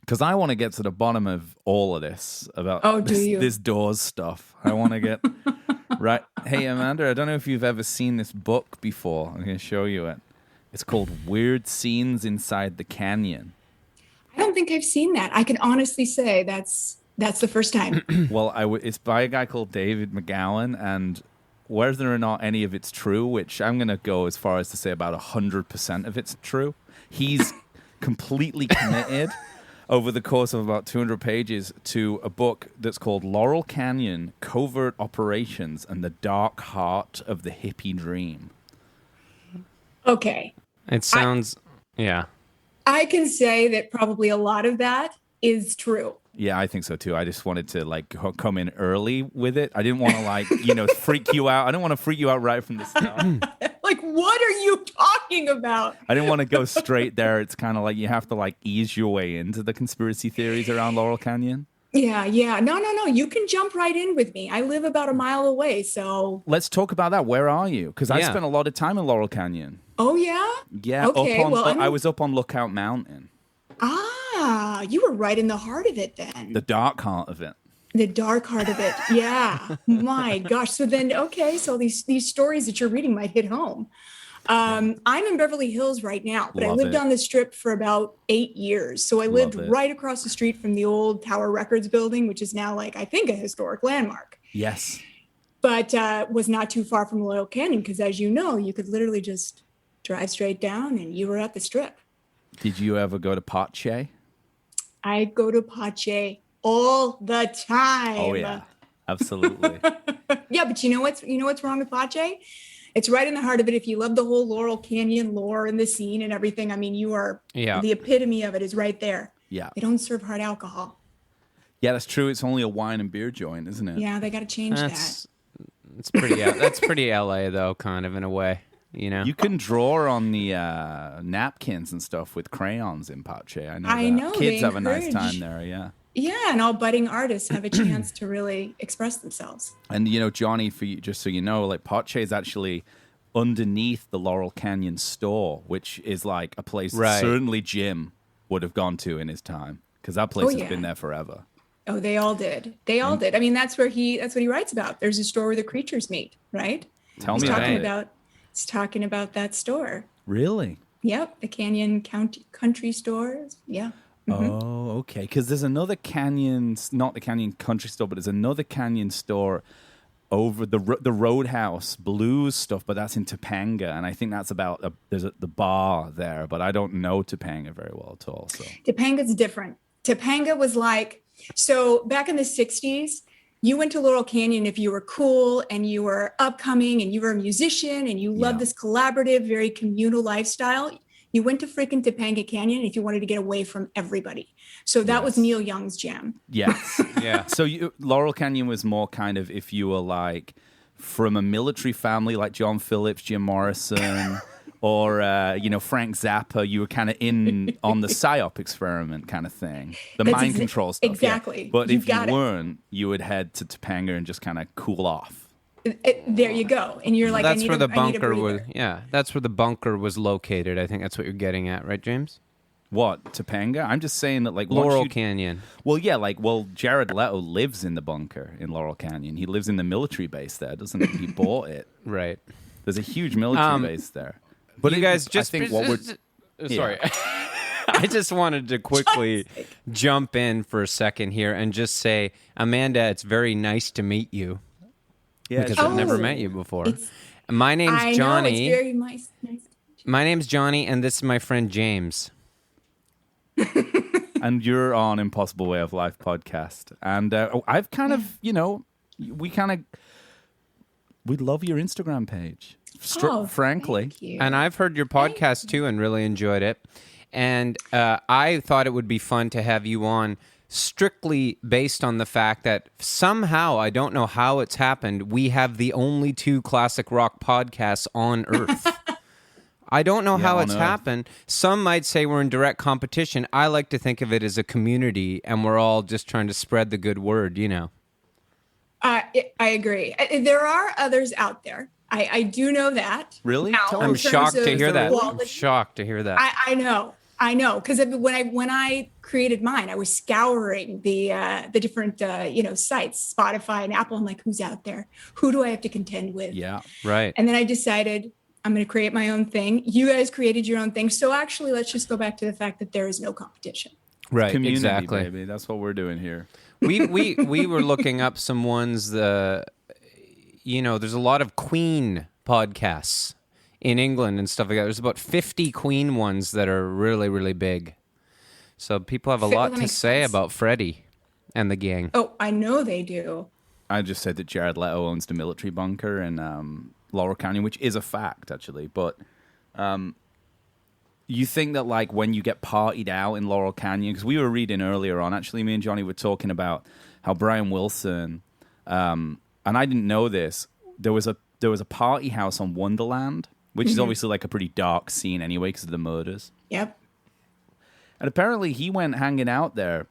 Because I want to get to the bottom of all of this about this Doors stuff. I want to get right. Hey, Amanda, I don't know if you've ever seen this book before. I'm going to show you it. It's called Weird Scenes Inside the Canyon. I don't think I've seen that. I can honestly say that's the first time. Well, it's by a guy called David McGowan, and whether or not any of it's true, which I'm going to go as far as to say about 100% of it's true, he's completely committed over the course of about 200 pages to a book that's called Laurel Canyon, Covert Operations and the Dark Heart of the Hippie Dream. Okay. It sounds, yeah. I can say that probably a lot of that is true. Yeah, I think so too. I just wanted to like come in early with it. I didn't want to freak you out. I didn't want to freak you out right from the start. Like, what are you talking about? I didn't want to go straight there. It's kind of like you have to like ease your way into the conspiracy theories around Laurel Canyon. Yeah. No. You can jump right in with me. I live about a mile away, so... Let's talk about that. Where are you? Because I spent a lot of time in Laurel Canyon. Oh, yeah? Yeah. Okay, I was up on Lookout Mountain. Ah, you were right in the heart of it then. The dark heart of it. The dark heart of it. Yeah. My gosh. So then, okay. So these stories that you're reading might hit home. I'm in Beverly Hills right now, but I lived on the Strip for about 8 years. So I lived right across the street from the old Tower Records building, which is now like, I think, a historic landmark. Yes. But was not too far from Laurel Canyon because, as you know, you could literally just drive straight down and you were at the Strip. Did you ever go to Pache? I go to Pache all the time. Oh yeah, absolutely. Yeah, but you know what's wrong with Pache? It's right in the heart of it. If you love the whole Laurel Canyon lore and the scene and everything, I mean, you are the epitome of it is right there. Yeah, they don't serve hard alcohol. Yeah, that's true. It's only a wine and beer joint, isn't it? Yeah, they got to change that. It's pretty. That's pretty LA though, kind of in a way. You know, you can draw on the napkins and stuff with crayons in Pache. I know kids have a nice time there. Yeah. Yeah, and all budding artists have a chance to really express themselves. And Johnny, for you, just so you know, like Pache is actually underneath the Laurel Canyon store, which is like a place that certainly Jim would have gone to in his time because that place has been there forever. Oh, they all did. They all did. I mean, that's what he writes about. There's a store where the creatures meet, right? Tell me about it. He's talking about that store. Really? Yep, the Canyon Country stores. Yeah. Mm-hmm. Oh, okay. Because there's another Canyon, not the Canyon Country store, but there's another Canyon store over the Roadhouse Blues stuff, but that's in Topanga, and I think that's about the bar there, but I don't know Topanga very well at all. So Topanga's different. Topanga was like, so back in the 60s, you went to Laurel Canyon if you were cool and you were upcoming and you were a musician and you loved this collaborative, very communal lifestyle. You went to freaking Topanga Canyon if you wanted to get away from everybody. So that was Neil Young's jam. Yes. Yeah. So Laurel Canyon was more kind of if you were like from a military family like John Phillips, Jim Morrison, or Frank Zappa, you were kind of in on the PSYOP experiment kind of thing, the mind control stuff. Exactly. Yeah. But if you weren't, you would head to Topanga and just kind of cool off. There you go, and you're like, that's where the bunker was. Yeah, that's where the bunker was located. I think that's what you're getting at, right, James? What, Topanga? I'm just saying that like Laurel Canyon. Well, yeah, Jared Leto lives in the bunker in Laurel Canyon. He lives in the military base there, doesn't he? He bought it. Right. There's a huge military base there. But you guys just I think sorry. I just wanted to quickly jump in for a second here and just say, Amanda, it's very nice to meet you. Yeah, because I've never met you before. My name's Johnny. I know, it's very nice. My name's Johnny, and this is my friend James. And you're on Impossible Way of Life podcast. And I've kind of, we love your Instagram page. Frankly. And I've heard your podcast too and really enjoyed it. And I thought it would be fun to have you on strictly based on the fact that somehow, I don't know how it's happened, we have the only 2 classic rock podcasts on Earth. I don't know how it's happened. Some might say we're in direct competition. I like to think of it as a community, and we're all just trying to spread the good word, I agree. There are others out there. I do know that. Really? Now, I'm shocked to hear that. I'm shocked to hear that. I know. I know, because when I created mine, I was scouring the different sites, Spotify and Apple. I'm like, who's out there? Who do I have to contend with? Yeah, right. And then I decided I'm going to create my own thing. You guys created your own thing, so actually, let's just go back to the fact that there is no competition. Right, community, exactly. baby. That's what we're doing here. We were looking up some ones. There's a lot of Queen podcasts in England and stuff like that. There's about 50 Queen ones that are really, really big. So people have a lot to say about Freddie and the gang. Oh, I know they do. I just said that Jared Leto owns the military bunker in Laurel Canyon, which is a fact, actually. But you think that, like, when you get partied out in Laurel Canyon, because we were reading earlier on, actually, me and Johnny were talking about how Brian Wilson, and I didn't know this, there was a party house on Wonderland, which is obviously like a pretty dark scene anyway because of the murders. Yep. And apparently he went hanging out there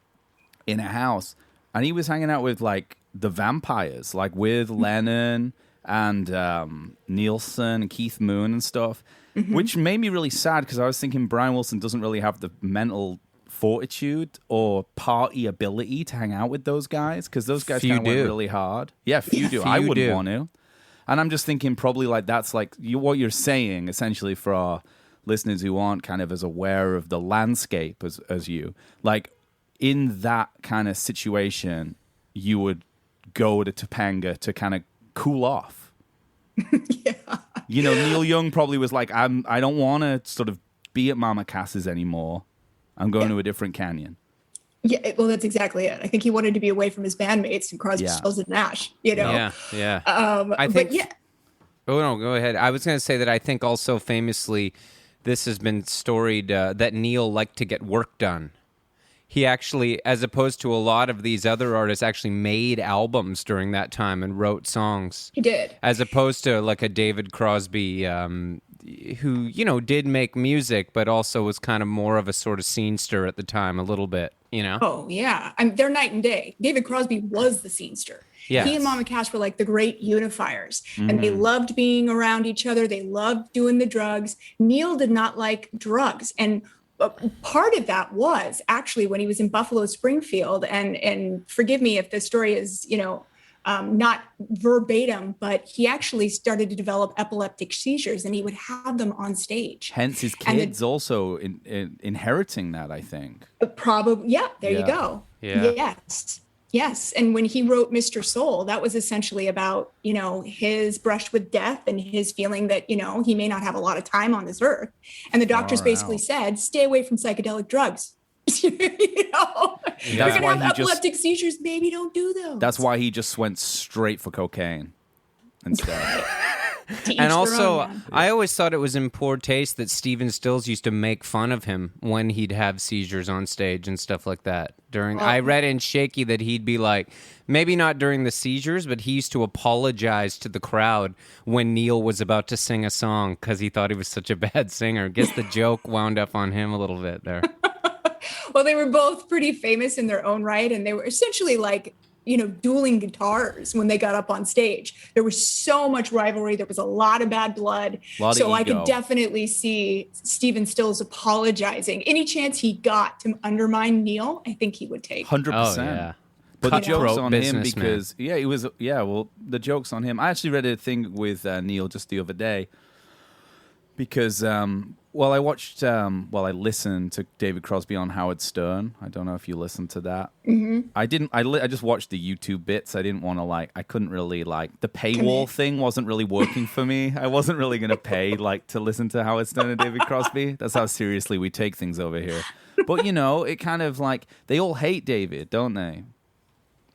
in a house, and he was hanging out with, like, the vampires, like with Lennon and Nielsen and Keith Moon and stuff, which made me really sad because I was thinking Brian Wilson doesn't really have the mental fortitude or party ability to hang out with those guys because those guys kind of went really hard. Yeah, few do. I wouldn't want to. And I'm just thinking probably like that's like what you're saying essentially for our listeners who aren't kind of as aware of the landscape as you. Like in that kind of situation, you would go to Topanga to kind of cool off. Yeah. Neil Young probably was like, I don't want to sort of be at Mama Cass's anymore. I'm going to a different canyon. Yeah, well, that's exactly it. I think he wanted to be away from his bandmates and Crosby, Stills, and Nash. Yeah. I think. But yeah. Oh no, go ahead. I was going to say that I think also famously, this has been storied that Neil liked to get work done. He actually, as opposed to a lot of these other artists, actually made albums during that time and wrote songs. He did. As opposed to like a David Crosby, who did make music, but also was kind of more of a sort of scenester at the time, a little bit. Oh, yeah. They're night and day. David Crosby was the scenester. Yes. He and Mama Cass were like the great unifiers. And they loved being around each other. They loved doing the drugs. Neil did not like drugs. And part of that was actually when he was in Buffalo Springfield. And forgive me if the story is, not verbatim, but he actually started to develop epileptic seizures and he would have them on stage. Hence his kids also inheriting that, I think. Probably. Yeah, there you go. Yeah. Yes. And when he wrote Mr. Soul, that was essentially about, his brush with death and his feeling that, he may not have a lot of time on this earth. And the doctors basically said, stay away from psychedelic drugs. You're gonna have epileptic seizures, baby. Don't do those. That's why he just went straight for cocaine instead. And also, I always thought it was in poor taste that Steven Stills used to make fun of him when he'd have seizures on stage and stuff like that. I read in Shaky that he'd be like, maybe not during the seizures, but he used to apologize to the crowd when Neil was about to sing a song because he thought he was such a bad singer. Guess the joke wound up on him a little bit there. Well, they were both pretty famous in their own right, and they were essentially like, dueling guitars when they got up on stage. There was so much rivalry. There was a lot of bad blood. So I could definitely see Steven Stills apologizing. Any chance he got to undermine Neil, I think he would take. 100%. Oh, yeah. But the joke's on him because, the joke's on him. I actually read a thing with Neil just the other day because, I listened to David Crosby on Howard Stern. I don't know if you listened to that. Mm-hmm. I didn't. I just watched the YouTube bits. I didn't want to I couldn't really the paywall thing wasn't really working for me. I wasn't really going to pay to listen to Howard Stern and David Crosby. That's how seriously we take things over here. But it kind of they all hate David, don't they?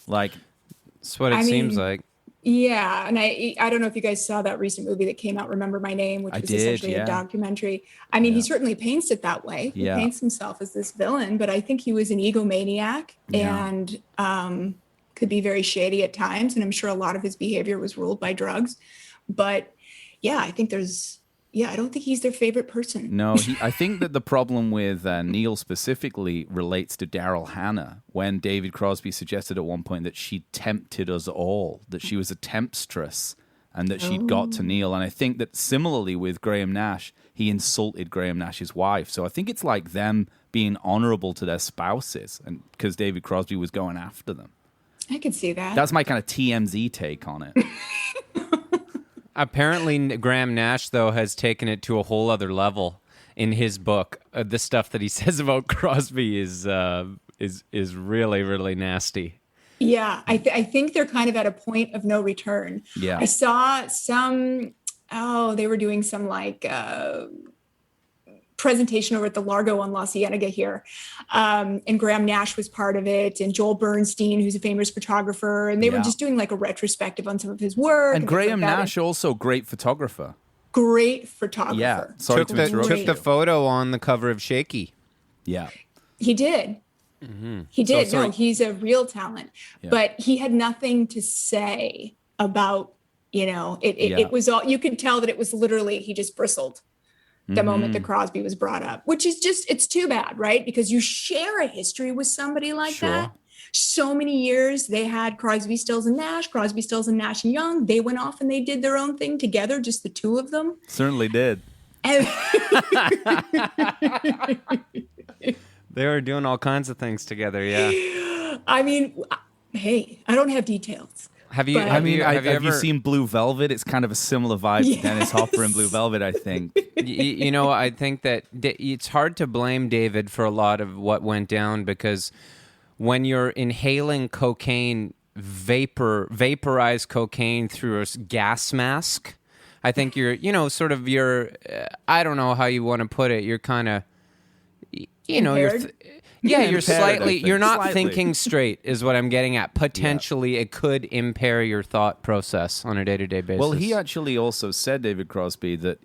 That's what it seems like. Yeah, and I don't know if you guys saw that recent movie that came out, Remember My Name, which was essentially a documentary. I mean, he certainly paints it that way. He paints himself as this villain, but I think he was an egomaniac and could be very shady at times. And I'm sure a lot of his behavior was ruled by drugs. But yeah, I think I don't think he's their favorite person. No, I think that the problem with Neil specifically relates to Daryl Hannah when David Crosby suggested at one point that she tempted us all, that she was a temptress. and that she'd got to Neil. And I think that similarly with Graham Nash, he insulted Graham Nash's wife. So I think it's like them being honorable to their spouses, and because David Crosby was going after them. I could see that. That's my kind of TMZ take on it. Apparently, Graham Nash, though, has taken it to a whole other level in his book. The stuff that he says about Crosby is really, really nasty. Yeah, I think they're kind of at a point of no return. Yeah. I saw some, they were doing some like presentation over at the Largo on La Cienega here. And Graham Nash was part of it, and Joel Bernstein, who's a famous photographer. And they were just doing like a retrospective on some of his work. And Graham Nash, also great photographer. Great photographer. Yeah. Sorry Took the photo on the cover of Shaky. Yeah. He did. Mm-hmm. He did. No, he's a real talent. Yeah. But he had nothing to say about, it was all, you could tell that it was literally, he just bristled the moment that Crosby was brought up, which is just, it's too bad, right? Because you share a history with somebody like that. So many years they had Crosby, Stills, and Nash, Crosby, Stills, and Nash and Young. They went off and they did their own thing together, just the two of them. Certainly did. And they were doing all kinds of things together, yeah. I mean, hey, I don't have details. Have you seen Blue Velvet? It's kind of a similar vibe to Dennis Hopper and Blue Velvet, I think. I think that it's hard to blame David for a lot of what went down, because when you're inhaling cocaine, vaporized cocaine through a gas mask, I think you're I don't know how you want to put it. You're kind of, you're slightly, you're not thinking straight is what I'm getting at. Potentially it could impair your thought process on a day-to-day basis. Well, he actually also said, David Crosby, that,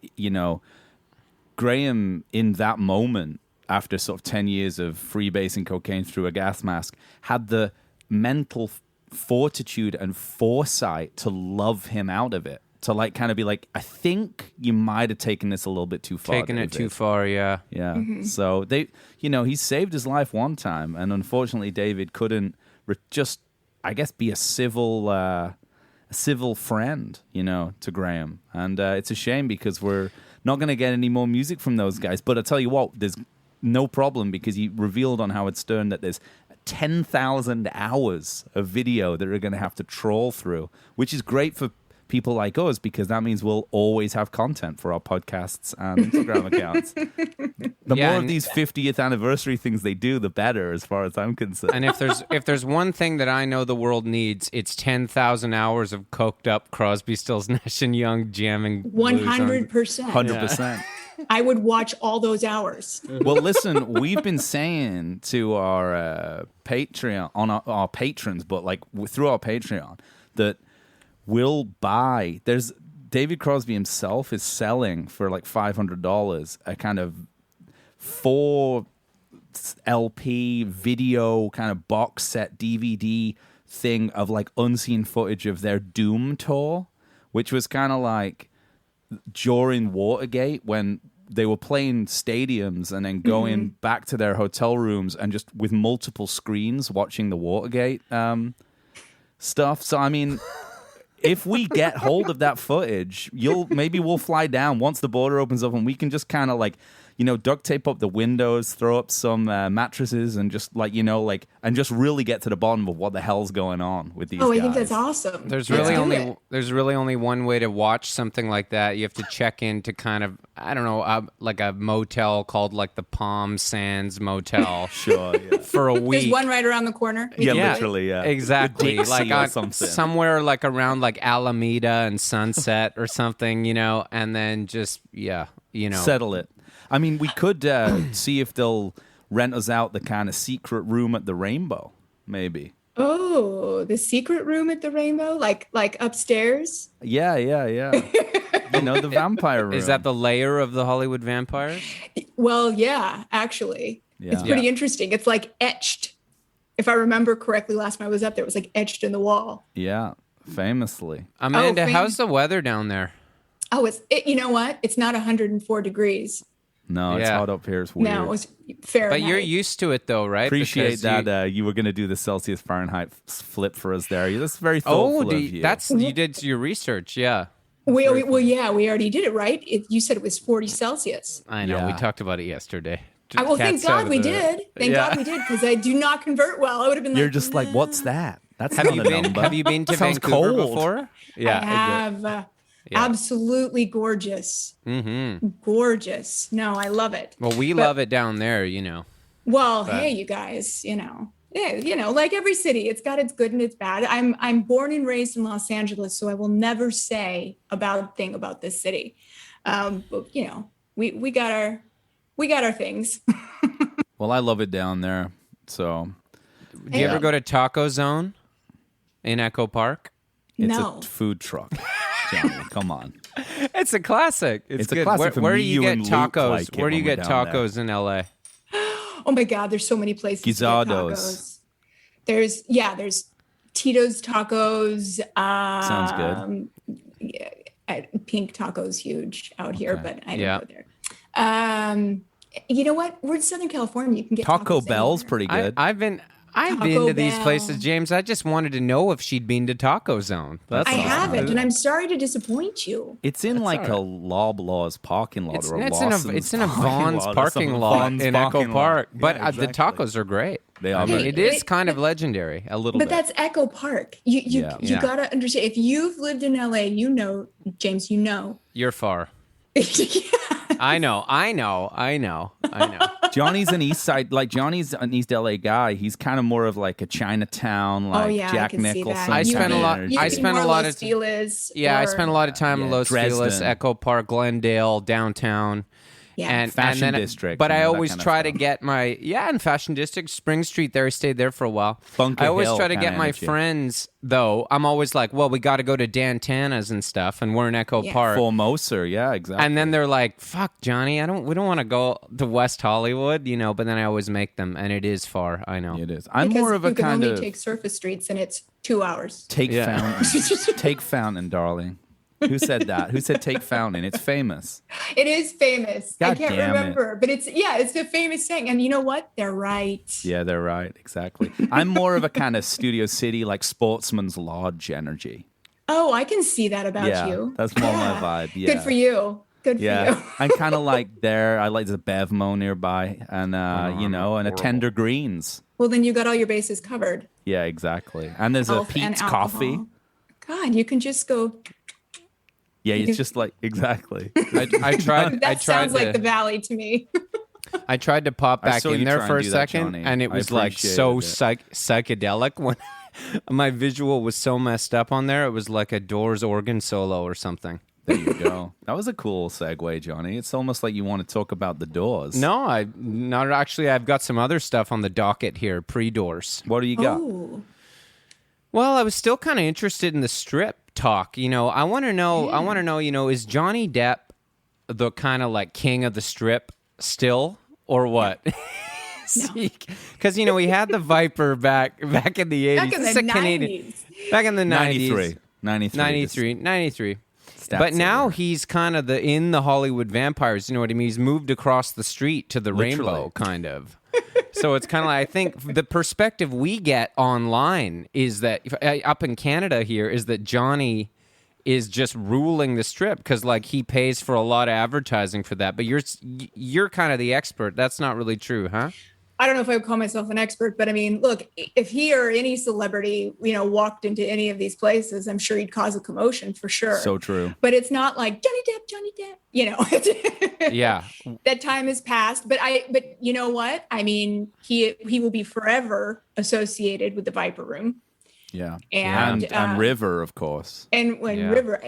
Graham in that moment, after sort of 10 years of freebasing cocaine through a gas mask, had the mental fortitude and foresight to love him out of it. To kind of be like, I think you might have taken this a little bit too far. Taken it too far, yeah. Yeah. Mm-hmm. So he saved his life one time, and unfortunately, David couldn't just, I guess, be a civil friend, to Graham. And it's a shame, because we're not going to get any more music from those guys. But I tell you what, there's no problem, because he revealed on Howard Stern that there's 10,000 hours of video that are going to have to trawl through, which is great for people like us, because that means we'll always have content for our podcasts and Instagram accounts. The more of these 50th anniversary things they do, the better, as far as I'm concerned. And if there's one thing that I know the world needs, it's 10,000 hours of coked up Crosby, Stills, Nash and Young jamming. 100%. 100%. I would watch all those hours. Well, listen, we've been saying to our Patreon, on our patrons, but through our Patreon, that we'll buy. There's David Crosby himself is selling for $500 a kind of 4 LP video kind of box set DVD thing of unseen footage of their Doom tour, which was kind of during Watergate, when they were playing stadiums and then going back to their hotel rooms and just with multiple screens watching the Watergate stuff. So I mean, if we get hold of that footage, maybe we'll fly down once the border opens up, and we can just kind of duct tape up the windows, throw up some mattresses, and just and just really get to the bottom of what the hell's going on with these guys. I think that's awesome. There's really only one way to watch something like that. You have to check into kind of, I don't know, a motel called the Palm Sands Motel. Sure, yeah. For a week. There's one right around the corner. Yeah, literally, yeah. Exactly. Somewhere around Alameda and Sunset or something, and then just, settle it. I mean, we could see if they'll rent us out the kind of secret room at the Rainbow, maybe. Oh, the secret room at the Rainbow? Like upstairs? Yeah. The vampire room. Is that the lair of the Hollywood vampires? Well, yeah, actually. Yeah. It's pretty interesting. It's etched. If I remember correctly, last time I was up there, it was etched in the wall. Yeah, famously. Amanda, how's the weather down there? Oh, you know what? It's not 104 degrees. No, it's hot up here. It's weird. No, it's Fahrenheit. But you're used to it, though, right? Appreciate that you were going to do the Celsius Fahrenheit flip for us there. That's very thoughtful of you. You did your research, yeah. We already did it, right? You said it was 40 Celsius. I know. Yeah. We talked about it yesterday. Well, thank God we did. Thank God we did, because I do not convert well. I would have been You're like, just like, what's that? That's Have not you a been? number. Have you been to Sounds Vancouver cold. before? I have. Yeah. Absolutely gorgeous. Mm-hmm. Gorgeous. No, I love it. Well, we love it down there, you know. Well, hey, you guys, yeah, like every city, it's got its good and its bad. I'm born and raised in Los Angeles, so I will never say a bad thing about this city. But we got our things. Well, I love it down there. So, Do you ever go to Taco Zone in Echo Park? it's No. a food truck. Johnny, come on. It's a classic. It's a good. classic for Where do me, you you get and Luke tacos? like it Where do you when we're get down there. tacos in LA? Oh my God, there's so many places Guisados. to get tacos. There's Tito's Tacos. Sounds good. Pink Taco's huge out here, Okay. but I don't go there. You know what? We're in Southern California. You can get Taco tacos Bell's anywhere. pretty good. I've been Taco to these Bell. places, James. I just wanted to know if she'd been to Taco Zone. That's I all. haven't, and I'm sorry to disappoint you. It's in like all a Loblaws parking lot or a It's in Lawson's a Vaughn's or parking some lot Vaughn's in Echo parking lot. Park. Yeah, But exactly. the tacos are great. They are I mean, very it good. is kind of legendary, a little But bit. that's Echo Park. You Yeah. gotta understand. If you've lived in LA, James, You're far. Yeah. I know. Johnny's an East Side, like Johnny's an East LA guy. He's kind of more of like a Chinatown, like I Jack can see Nicholson. that. I You spent kind a of lot- energy. I You spent a more lot Los of Feliz Yeah, I or- spent a lot of time in Yeah, Los Feliz, Dresden. Echo Park, Glendale, downtown. Yeah. And Fashion and then, district, But I that always kind of try to stuff. get in Fashion District, Spring Street. There, I stayed there for a while. Bunker I always Hill try to kinda get my energy. friends, though. I'm always like, well, we got to go to Dan Tana's and stuff, and we're in Echo Yeah. Park. Formosa, yeah, exactly. And then they're like, "Fuck, Johnny, we don't want to go to West Hollywood, you know." But then I always make them, and it is far. I know. it is. I'm because more of a you can kind only of take surface streets, and it's 2 hours. take Yeah. Fountain. Take Fountain, darling. Who said that? Who said take Fountain? It's famous. It is famous. I God can't damn it. remember, but it's a famous thing. And you know what? They're right. Yeah, they're right. Exactly. I'm more of a kind of Studio City, like Sportsman's Lodge energy. Oh, I can see that about Yeah, you. that's more my vibe. Yeah. Good for you. Good for Yeah, you. I'm kind of like there. I like the Bevmo nearby, and and a Tender Greens. Well, then you got all your bases covered. Yeah, exactly. And there's Health a and Pete's alcohol. Coffee. God, you can just go. Yeah, it's just like exactly. I tried. That I tried sounds like to, the valley to me. I tried to pop I back saw in you there try for a and do that, second, Johnny. and it I was like so appreciated psychedelic when my visual was so messed up on there. It was like a Doors organ solo or something. There you go. That was a cool segue, Johnny. It's almost like you want to talk about the Doors. No, not actually. I've got some other stuff on the docket here, pre-Doors. What do you got? Oh, Well, I was still kind of interested in the strip talk. You know, I want to know. You know, is Johnny Depp the kind of like king of the strip still, or what? Because you know he had the Viper back in the 80s. back in This is the a Canadian- 90s. Back in the 90s. 93. 93. Stats But now over. he's kind of in the Hollywood vampires. You know what I mean? He's moved across the street to the Literally. rainbow, kind of. So it's kind of like, I think the perspective we get online is that up in Canada here is that Johnny is just ruling the strip because like he pays for a lot of advertising for that. But you're kind of the expert. That's not really true, huh? I don't know if I would call myself an expert, but I mean, look, if he or any celebrity, walked into any of these places, I'm sure he'd cause a commotion for sure. So true. But it's not like Johnny Depp, Yeah. That time has passed. But you know what? I mean, he will be forever associated with the Viper Room. Yeah. And, And River, of course. And when Yeah. River,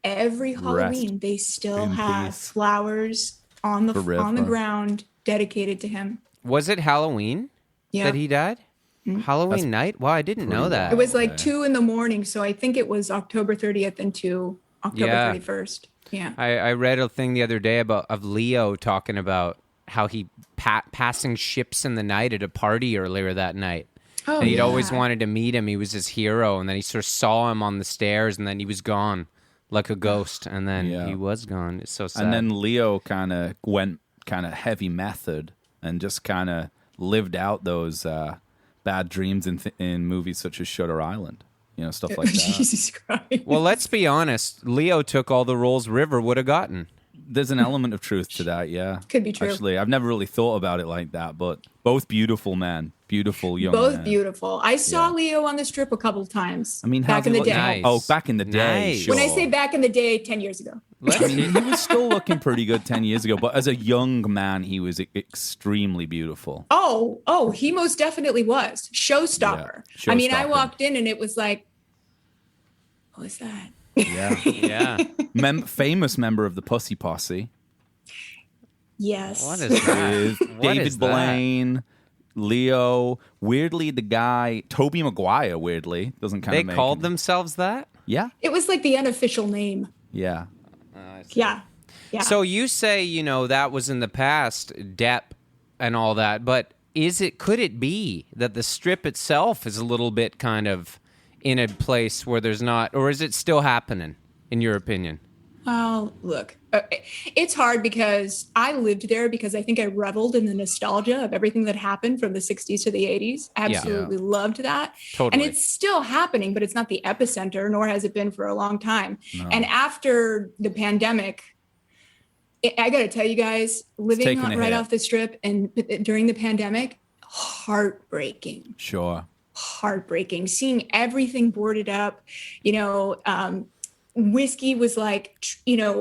every Halloween they still in have peace. flowers on the For River. ground dedicated to him. Was it Halloween Yeah. that he died? Halloween night? Wow, I didn't know that. It was like 2 a.m, so I think it was October 30th into October Yeah. 31st. Yeah. I read a thing the other day of Leo talking about how he passing ships in the night at a party earlier that night. Oh, And he'd always yeah. wanted to meet him. He was his hero. And then he sort of saw him on the stairs and then he was gone like a ghost. And then Yeah. he was gone. It's so sad. And then Leo kind of went kind of heavy method and just kind of lived out those bad dreams in movies such as Shutter Island. stuff like that. Jesus Christ. Well, let's be honest. Leo took all the roles River would have gotten. There's an element of truth to that, yeah. Could be true. Actually, I've never really thought about it like that, but both beautiful men, beautiful young Both men. beautiful. I saw Leo on the Strip a couple of times. I mean, back in the day. Nice. Oh, back in the day. Nice. Sure. When I say back in the day, 10 years ago. I mean, he was still looking pretty good 10 years ago, but as a young man, he was extremely beautiful. Oh, he most definitely was. Showstopper. Yeah, I mean, I showstopper. walked in and it was like, what was that? Yeah. Yeah. Famous member of the Pussy Posse. Yes. What is that? With What David is that? Blaine, Leo, weirdly the guy, Tobey Maguire, weirdly, doesn't kind They of make called it. themselves that? Yeah, It was like the unofficial name. yeah. Yeah. Yeah. So you say, that was in the past, Depp and all that, but could it be that the Strip itself is a little bit kind of in a place where there's not, or is it still happening, in your opinion? Well, look, it's hard because I lived there because I think I reveled in the nostalgia of everything that happened from the 60s to the 80s. Absolutely loved that. Totally. And it's still happening, but it's not the epicenter, nor has it been for a long time. No. And after the pandemic, I got to tell you guys, living taken a right hit. off the Strip and during the pandemic, heartbreaking. Sure. Heartbreaking. Seeing everything boarded up, whiskey was like,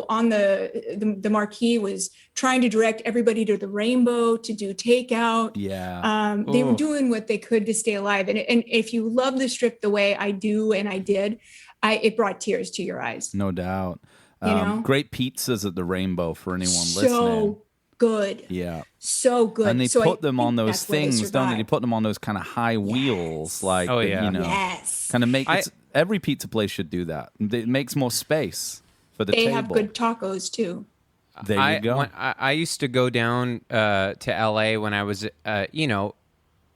on the marquee was trying to direct everybody to the Rainbow to do takeout. Yeah. They were doing what they could to stay alive. And if you love the Strip the way I do, and I did, it brought tears to your eyes. No doubt. know? Great pizzas at the Rainbow for anyone So listening. good. Yeah. So good. And they So put I them on think those that's why they things, don't they? They survived. put them on those kind of high wheels, like, Oh, yeah. Yes. kind of make it. Every pizza place should do that. It makes more space for the They table. have good tacos too. There you go. I used to go down to L.A. when I was,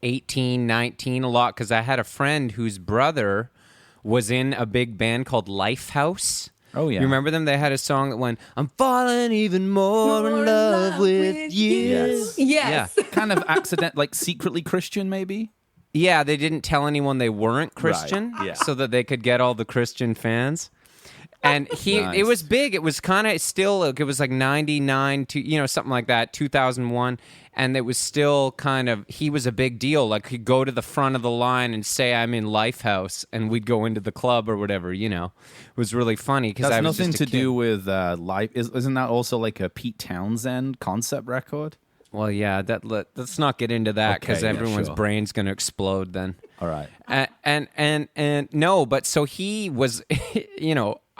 18, 19 a lot because I had a friend whose brother was in a big band called Lifehouse. Oh, yeah. You remember them? They had a song that went, I'm falling even more in love with you. Yes. Yes. Yeah. Kind of accident, like secretly Christian, maybe? Yeah, they didn't tell anyone they weren't Christian yeah. so that they could get all the Christian fans. And Nice. it was big. It was kind of still, it was like 99 to, something like that, 2001. And it was still kind of, he was a big deal. Like he'd go to the front of the line and say, I'm in Lifehouse, and we'd go into the club or whatever, It was really funny because That's I was nothing just a to kid. do with life. Isn't that also like a Pete Townsend concept record? Well, yeah, let's not get into that because Okay, yeah, everyone's sure. brain's going to explode then. All right. And no, but so he was,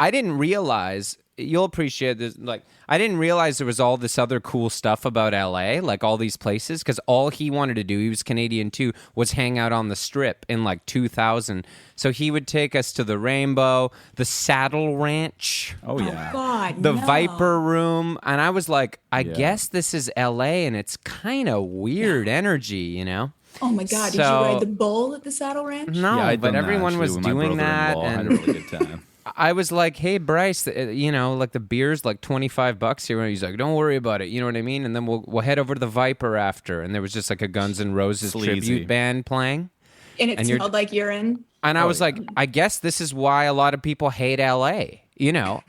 I didn't realize, you'll appreciate this, like, I didn't realize there was all this other cool stuff about LA, like all these places, because all he wanted to do, he was Canadian too, was hang out on the Strip in like 2000. So he would take us to the Rainbow, the Saddle Ranch, Oh, yeah. God, the no. Viper Room, and I was like, I Yeah. guess this is LA, and it's kind of weird energy, Oh my God! Did you So- ride the bull at the Saddle Ranch? No, Yeah, I'd but done that, everyone actually, was with my doing that, brother-in-law. I had a and really good time. I was like, "Hey, Bryce, like the beer's like $25 here." And he's like, "Don't worry about it." You know what I mean? And then we'll head over to the Viper after, and there was just like a Guns N' Roses Sleazy. tribute band playing. And it And you're- smelled like urine. And I Oh, was yeah. like, I guess this is why a lot of people hate LA,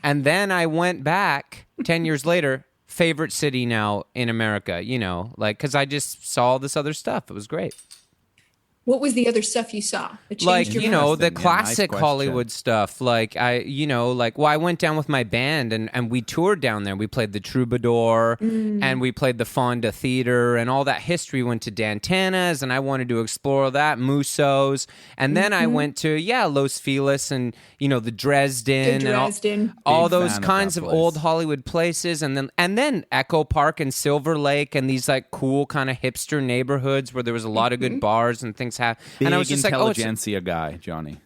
And then I went back 10 years later, favorite city now in America, because I just saw this other stuff. It was great. What was the other stuff you saw? That changed Like, your the Yeah, nice classic question. Hollywood stuff. Like I went down with my band and we toured down there. We played the Troubadour and we played the Fonda Theater and all that history. Went to Dantana's and I wanted to explore that, Musso's. And then I went to, Los Feliz and, the Dresden. The And Dresden. all Big those fan of kinds that of place. old Hollywood places. And then Echo Park and Silver Lake and these like cool kind of hipster neighborhoods where there was a lot of good bars and things happen. Big And I was just like, oh, it's intelligentsia guy, Johnny.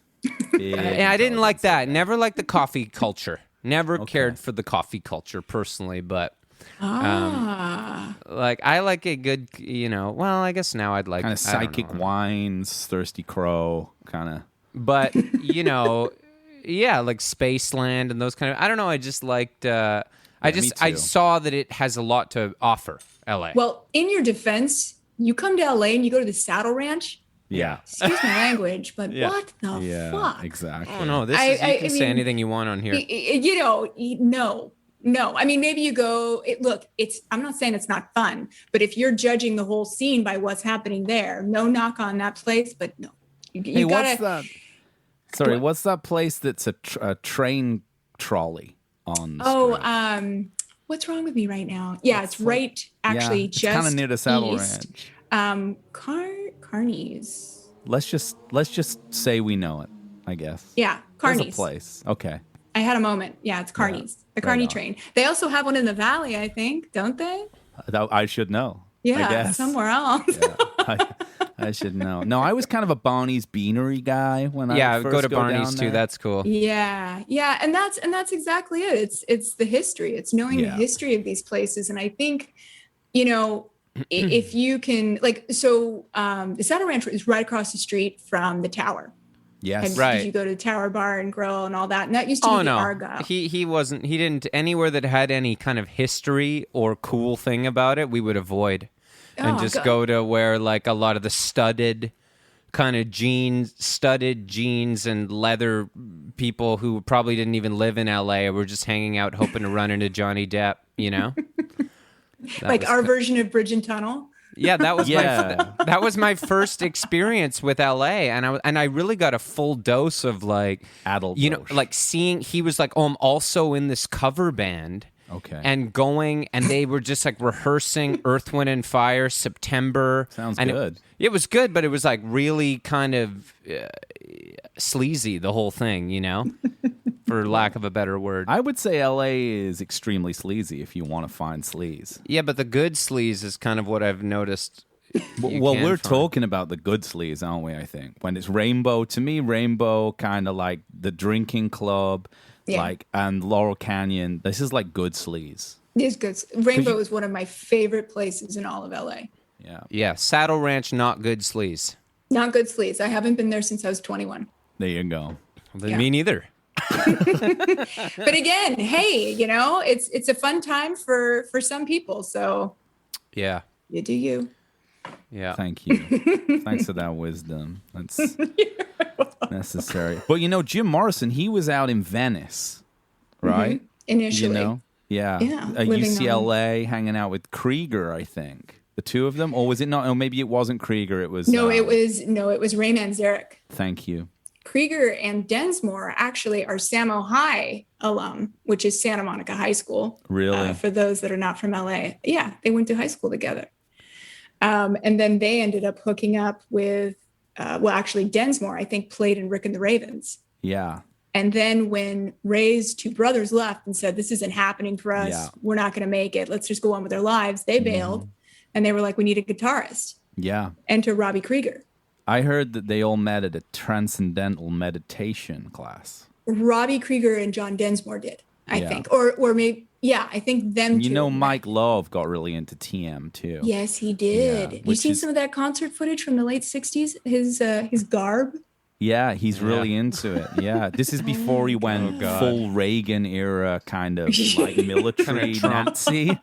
Big and I didn't like that. intelligentsia guy. Never liked the coffee culture. Never cared for the coffee culture personally, but like I like a good, well, I guess now I'd like Kind of I don't psychic know. wines, Thirsty Crow, kind of. But, yeah, like Spaceland and those kind of I don't know, I just liked I me I too. saw that it has a lot to offer, LA. Well, in your defense, you come to LA and you go to the Saddle Ranch. Yeah. Excuse my language, but Yeah. what the Yeah, fuck? exactly. Oh no, you can say anything you want on here. No. I mean, maybe you go, I'm not saying it's not fun, but if you're judging the whole scene by what's happening there, no knock on that place, but no. You gotta, what's that? Sorry, what's that place that's a train trolley on the strip? What's wrong with me right now? Yeah, it's right, actually, it's kind of near the Saddle east. Ranch. Carney's. Let's just say we know it, I guess. Yeah, There's Carney's. a place. Okay. I had a moment. Yeah, it's Carney's. The Carney train. They also have one in the valley, I think, don't they? I should know. Yeah, I guess. somewhere else. Yeah, I should know. No, I was kind of a Barney's Beanery guy when I first go to Barney's down too. there. That's cool. Yeah, and that's exactly it. It's the history. It's knowing the history of these places, and I think, if you can, the Saddle Ranch is right across the street from the Tower. Yes, and right. You go to the Tower Bar and Grill and all that, and that used to be the Argyle. He didn't anywhere that had any kind of history or cool thing about it. We would avoid. And just go to where like a lot of the studded jeans and leather people who probably didn't even live in LA were just hanging out hoping to run into Johnny Depp, like our version of Bridge and Tunnel. Yeah, that was my first experience with LA, and I really got a full dose of like adult, like seeing he was like, oh, I'm also in this cover band. Okay. And going, and they were just like rehearsing Earth, Wind, and Fire, September. Sounds and good. It was good, but it was like really kind of sleazy, the whole thing, for lack of a better word. I would say LA is extremely sleazy if you want to find sleaze. Yeah, but the good sleaze is kind of what I've noticed. Well, we're talking about the good sleaze, aren't we, I think? When it's Rainbow, to me, Rainbow kind of like the drinking club. Yeah. And Laurel Canyon. This is like good sleaze. It is good. Rainbow is one of my favorite places in all of LA. Yeah. Yeah. Saddle Ranch, not good sleaze. Not good sleaze. I haven't been there since I was 21. There you go. Me neither. But again, hey, it's a fun time for some people. So yeah, you do you. Yeah. Thank you. Thanks for that wisdom. That's necessary. But Jim Morrison, he was out in Venice, right? Mm-hmm. Initially. Yeah. At UCLA, hanging out with Krieger, I think. The two of them, or was it not? Or maybe it wasn't Krieger. It was it was Ray Manzarek. Thank you. Krieger and Densmore actually are Samo High alum, which is Santa Monica High School. Really? For those that are not from LA. Yeah, they went to high school together. And then they ended up hooking up with, actually Densmore, I think, played in Rick and the Ravens. Yeah. And then when Ray's two brothers left and said, this isn't happening for us, we're not going to make it, let's just go on with their lives, they bailed. And they were like, we need a guitarist. Yeah. Enter Robbie Krieger. I heard that they all met at a transcendental meditation class. Robbie Krieger and John Densmore did, I think. Or maybe... Yeah, I think them too. Mike Love got really into TM too. Yes, he did. Yeah, you seen some of that concert footage from the late 60s? His garb? Yeah, he's really into it. Yeah, this is before he went full Reagan era kind of like military Nazi.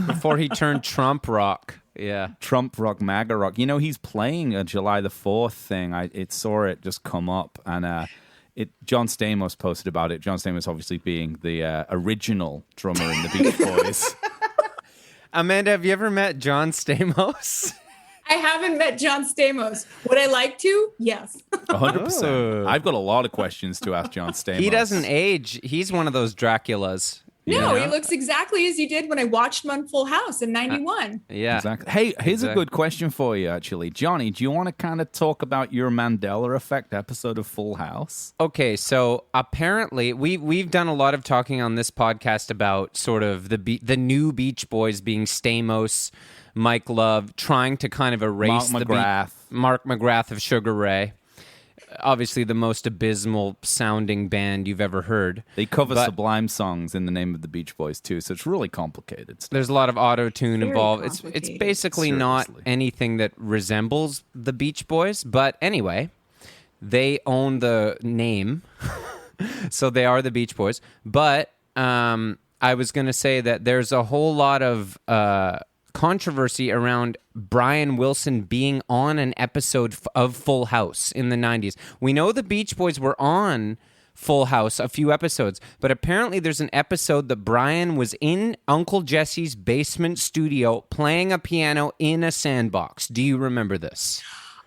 Before he turned Trump rock. Yeah. Trump rock, MAGA rock. He's playing a July the 4th thing. I saw it just come up, and John Stamos posted about it. John Stamos obviously being the original drummer in the Beach Boys. Amanda, have you ever met John Stamos? I haven't met John Stamos. Would I like to? Yes. 100%. I've got a lot of questions to ask John Stamos. He doesn't age. He's one of those Draculas. No, he looks exactly as he did when I watched him on Full House in 91. Yeah. Exactly. Hey, here's a good question for you, actually. Johnny, do you want to kind of talk about your Mandela Effect episode of Full House? Okay, so apparently we've done a lot of talking on this podcast about sort of the new Beach Boys being Stamos, Mike Love, trying to kind of erase Mark McGrath of Sugar Ray. Obviously the most abysmal sounding band you've ever heard. They cover Sublime songs in the name of the Beach Boys too, so it's really complicated stuff. There's a lot of auto-tune involved. It's basically Seriously. not anything that resembles the Beach Boys, but anyway, they own the name. So they are the Beach Boys, but I was going to say that there's a whole lot of controversy around Brian Wilson being on an episode of Full House in the 90s. We know the Beach Boys were on Full House a few episodes, but apparently there's an episode that Brian was in Uncle Jesse's basement studio playing a piano in a sandbox. Do you remember this?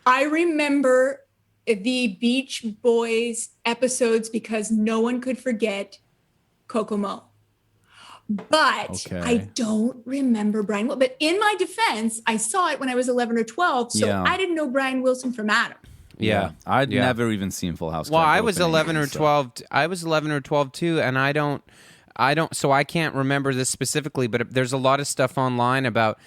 I remember the Beach Boys episodes because no one could forget Kokomo. But I don't remember Brian Wilson. But in my defense, I saw it when I was 11 or 12, so I didn't know Brian Wilson from Adam. Yeah. I'd never even seen Full House. Well, I was 11 or 12. I was 11 or 12 too, and I don't so I can't remember this specifically, but there's a lot of stuff online about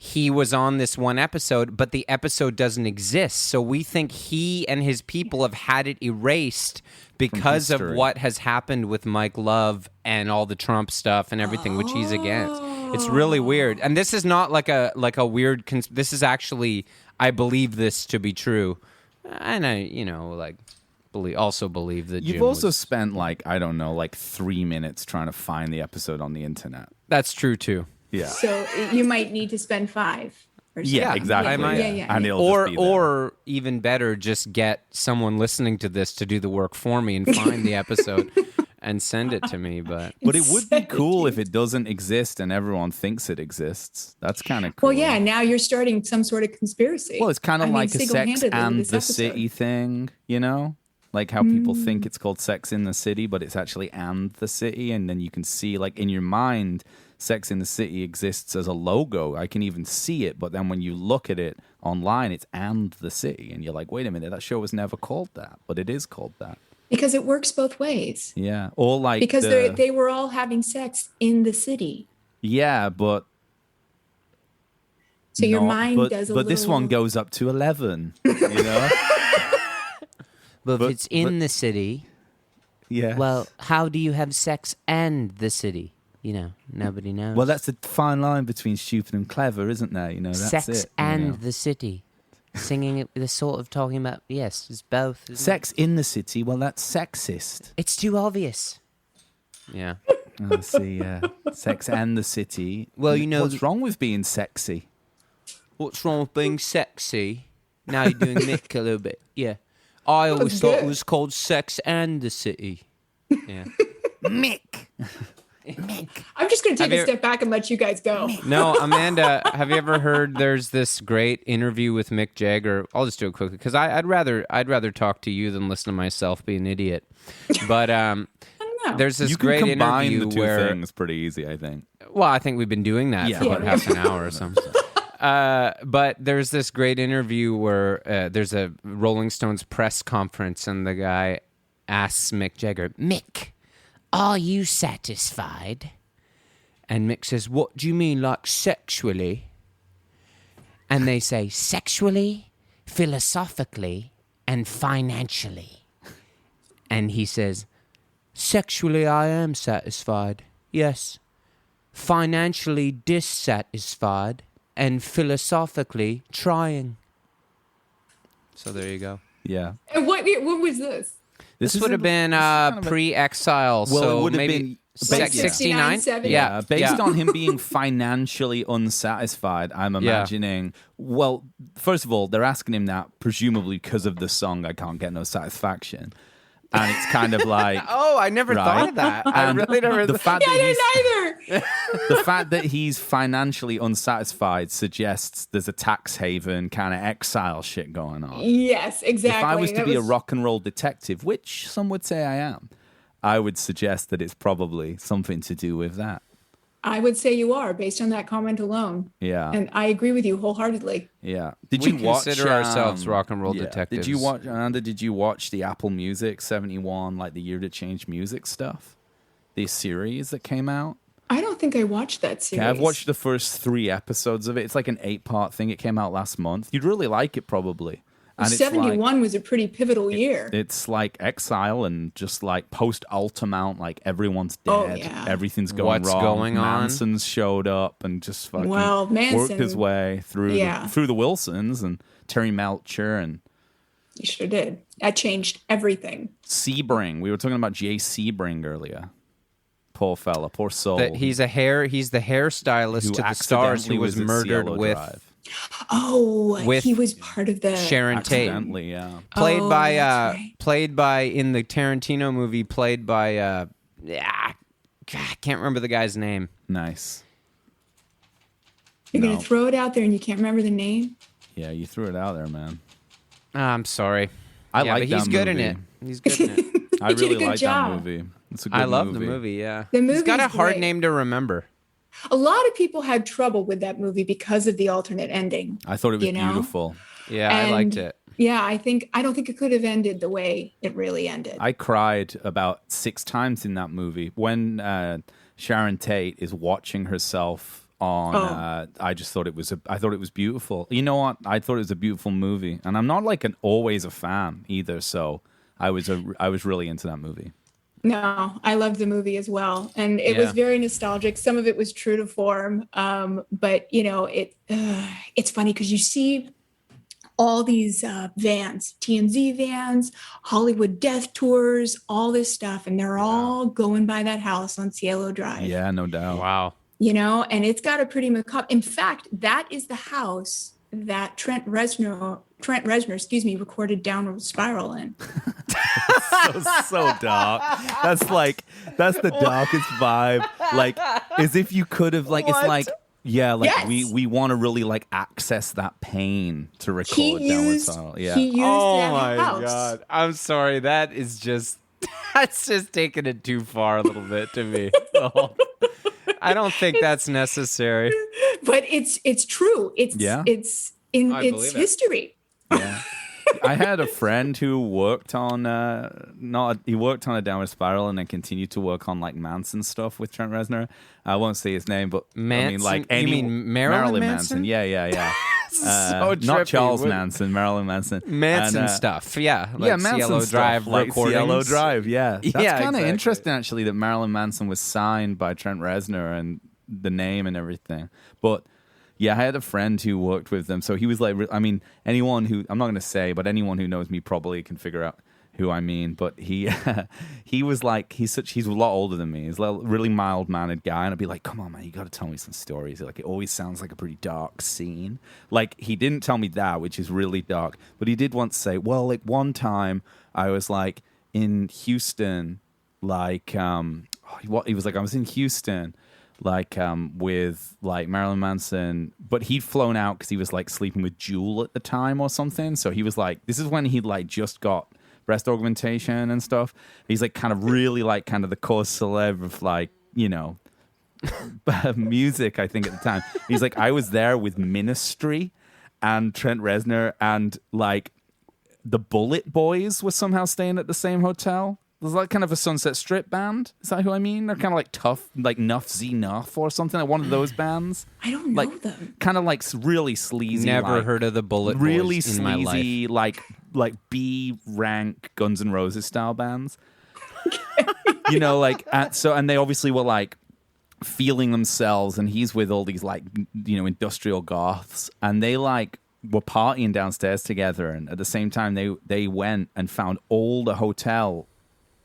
he was on this one episode, but the episode doesn't exist. So we think he and his people have had it erased because of what has happened with Mike Love and all the Trump stuff and everything, which he's against. It's really weird. And this is not like a weird, this is actually, I believe this to be true. And I, also believe that You've also spent 3 minutes trying to find the episode on the internet. That's true too. Yeah. So you might need to spend 5. Yeah, exactly. And or even better, just get someone listening to this to do the work for me and find the episode and send it to me. But it would be cool if it doesn't exist and everyone thinks it exists. That's kind of cool. Well, yeah, now you're starting some sort of conspiracy. Well, it's kind of like a Sex and the City thing, Like how people think it's called Sex in the City, but it's actually and the City. And then you can see, in your mind, Sex in the City exists as a logo. I can even see it, but then when you look at it online, it's and the City. And you're like, wait a minute, that show was never called that, but it is called that. Because it works both ways. Yeah. Or because they were all having sex in the city. Yeah, but... So your mind does a little... But this one goes up to 11, But if it's in the city, well, how do you have sex and the city? Nobody knows. Well, that's a fine line between stupid and clever, isn't there? That's sex it. And the city. Singing it, they're sort of talking about, yes, it's both. Sex in the city, well, that's sexist. It's too obvious. Yeah. Oh, see, sex and the city. Well, what's wrong with being sexy? What's wrong with being sexy? Now you're doing Mick a little bit. Yeah. I always thought it was called Sex and the City. Yeah. Mick. I'm just going to take a step back and let you guys go. No, Amanda, have you ever heard there's this great interview with Mick Jagger? I'll just do it quickly because I'd rather talk to you than listen to myself be an idiot. But there's this great interview where... You can combine the two things pretty easy, I think. Well, I think we've been doing that for about half an hour or something. But there's this great interview where there's a Rolling Stones press conference and the guy asks Mick Jagger, Mick, are you satisfied? And Mick says, what do you mean, like sexually? And they say, sexually, philosophically, and financially. And he says, sexually I am satisfied, yes. Financially dissatisfied, and philosophically trying. So there you go. Yeah. And what was this? This would have been pre-exile, well, so it would have maybe been 69? Yeah, based on him being financially unsatisfied, I'm imagining... Well, first of all, they're asking him that presumably because of the song I Can't Get No Satisfaction. And it's kind of like... Oh, I never thought of that. I really never... The fact I didn't either. The fact that he's financially unsatisfied suggests there's a tax haven kind of exile shit going on. Yes, exactly. If I was to be a rock and roll detective, which some would say I am, I would suggest that it's probably something to do with that. I would say you are, based on that comment alone. Yeah. And I agree with you wholeheartedly. Yeah. We consider ourselves rock and roll detectives. Did you watch, Ananda, did you watch the Apple Music 71, like the year to change music stuff? The series that came out? I don't think I watched that series. Okay, I've watched the first 3 episodes of it. It's like an 8-part thing. It came out last month. You'd really like it, probably. And 71 was a pretty pivotal year. It's like exile and just like post-Altamount, like everyone's dead. Oh, yeah. Everything's going What's wrong. going on? Manson's showed up and just fucking Manson worked his way through the Wilsons and Terry Melcher and... He sure did. That changed everything. Sebring. We were talking about Jay Sebring earlier. Poor fella, poor soul. He's the hairstylist who to the stars who accidentally was at murdered Cielo with Drive. Oh, With he was part of the Sharon Tate. Accidentally, yeah. Played Oh, by that's right. played by in the Tarantino movie, played by I can't remember the guy's name. Nice. You're No. gonna throw it out there and you can't remember the name? Yeah, you threw it out there, man. I'm sorry. I yeah, like but he's that good in movie. it. He's good in it. I He did a really good like job. that movie. It's a good I love movie. the movie. Yeah, The he's got a movie's hard great. name to remember. A lot of people had trouble with that movie because of the alternate ending. I thought it was You know? beautiful. Yeah, I liked And, it. Yeah, I don't think it could have ended the way it really ended. I cried about 6 times in that movie when Sharon Tate is watching herself on. I just thought it was. I thought it was beautiful. You know what? I thought it was a beautiful movie, and I'm not like always a fan either. So I was really into that movie. No, I loved the movie as well, and it Yeah. was very nostalgic. Some of it was true to form, but it's funny because you see all these vans, TMZ vans, Hollywood death tours, all this stuff, and they're all going by that house on Cielo Drive. Yeah, no doubt. Wow. And it's got a pretty macabre. In fact, that is the house that Trent Reznor, recorded Downward Spiral in. so dark. That's the darkest vibe. Like, as if you could have it's like. Yeah, like Yes. we want to really like access that pain to record He Downward used Spiral. Yeah. that house. I'm sorry. That is just that's just taking it too far a little bit to me. I don't think that's necessary. But it's true. It's in I its believe it. history. Yeah. I had a friend who worked on he worked on a Downward Spiral and then continued to work on like Manson stuff with Trent Reznor. I won't say his name, but I mean like Manson? You mean Marilyn Manson? Yeah. So Not trippy. Charles What- Manson, Marilyn Manson. Manson And, stuff. Yeah. Like yeah, Manson Cielo stuff, Drive like recordings. Cielo Drive, yeah. That's Yeah, kind of exactly. interesting, actually, that Marilyn Manson was signed by Trent Reznor and the name and everything. But yeah, I had a friend who worked with them, so he was like, I mean, anyone who I'm not going to say, but anyone who knows me probably can figure out who I mean. But he was like, he's a lot older than me. He's a really mild mannered guy, and I'd be like, come on, man, you got to tell me some stories. Like, it always sounds like a pretty dark scene. Like, he didn't tell me that, which is really dark, but he did once say, well, like one time I was like in Houston, like he was like, I was in Houston. Like with like Marilyn Manson, but he'd flown out because he was like sleeping with Jewel at the time or something. So he was like, this is when he'd like just got breast augmentation and stuff. He's like kind of really like kind of the core celeb of like, you know, music, I think at the time. He's like, I was there with Ministry and Trent Reznor and like the Bullet Boys were somehow staying at the same hotel. There's like kind of a Sunset Strip band. Is that who I mean? They're kind of like tough, like Nuff Z Nuff or something. Like one of those bands. I don't know Like them. kind of like really sleazy. Never like, heard of the Bullet really Boys in my life. sleazy, like B rank Guns N' Roses style bands. You know, like and they obviously were like feeling themselves, and he's with all these like industrial goths, and they like were partying downstairs together, and at the same time they went and found all the hotel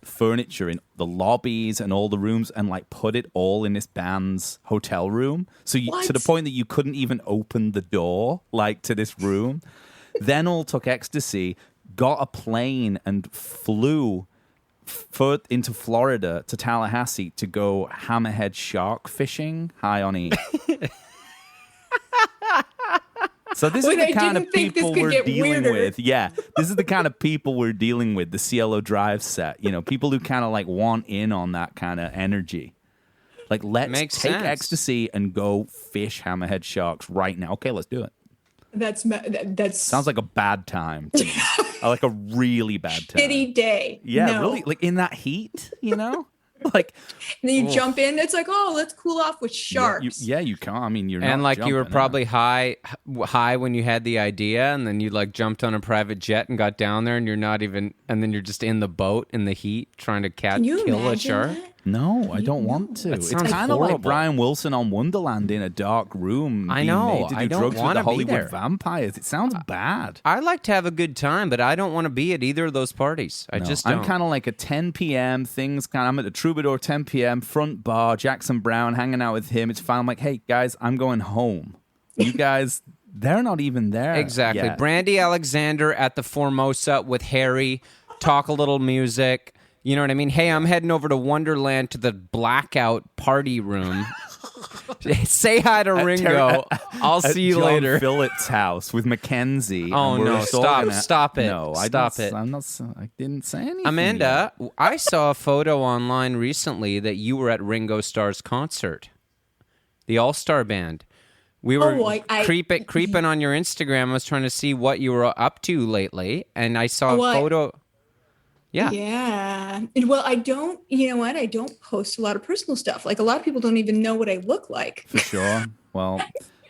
furniture in the lobbies and all the rooms and like put it all in this band's hotel room, so to the point that you couldn't even open the door like to this room. Then all took ecstasy, got a plane and flew into Florida to Tallahassee to go hammerhead shark fishing high on E. So this is the kind of people we're dealing with. Yeah, this is the kind of people we're dealing with, the Cielo Drive set. You know, people who kind of like want in on that kind of energy. Like, let's Makes take sense. ecstasy and go fish hammerhead sharks right now. Okay, let's do it. That's Sounds like a bad time to me. Like a really bad time. shitty day. Yeah, No. really. Like in that heat, you know? Like, And then you jump in. It's like, oh, let's cool off with sharks. yeah, you can't. I mean, you're And not like you were jumping, probably high when you had the idea, and then you like jumped on a private jet and got down there, and you're not even, and then you're just in the boat in the heat trying to Can you kill a imagine shark. that? No, I don't want to. That It's sounds kind of like horrible. Brian Wilson on Wonderland in a dark room. I being know. made to do I don't drugs with wanna the be Hollywood there. vampires. It sounds bad. I like to have a good time, but I don't want to be at either of those parties. I No, just don't. I'm kind of like a 10 p.m. I'm at the Troubadour 10 p.m. front bar, Jackson Brown, hanging out with him. It's fine. I'm like, hey, guys, I'm going home. You guys, they're not even there. Exactly. yet. Brandy Alexander at the Formosa with Harry, talk a little music. You know what I mean? Hey, I'm heading over to Wonderland to the blackout party room. Say hi to Ringo. I'll At see you John later. Phillips' house with Mackenzie. Oh, and we're no, just stop, all gonna- stop it, No, stop it. I'm not. I didn't say anything. Amanda, I saw a photo online recently that you were at Ringo Starr's concert, the All-Star Band. We were creeping on your Instagram. I was trying to see what you were up to lately, and I saw a photo. Yeah. Yeah. Well, I don't, you know what? I don't post a lot of personal stuff. Like a lot of people don't even know what I look like. For sure. Well,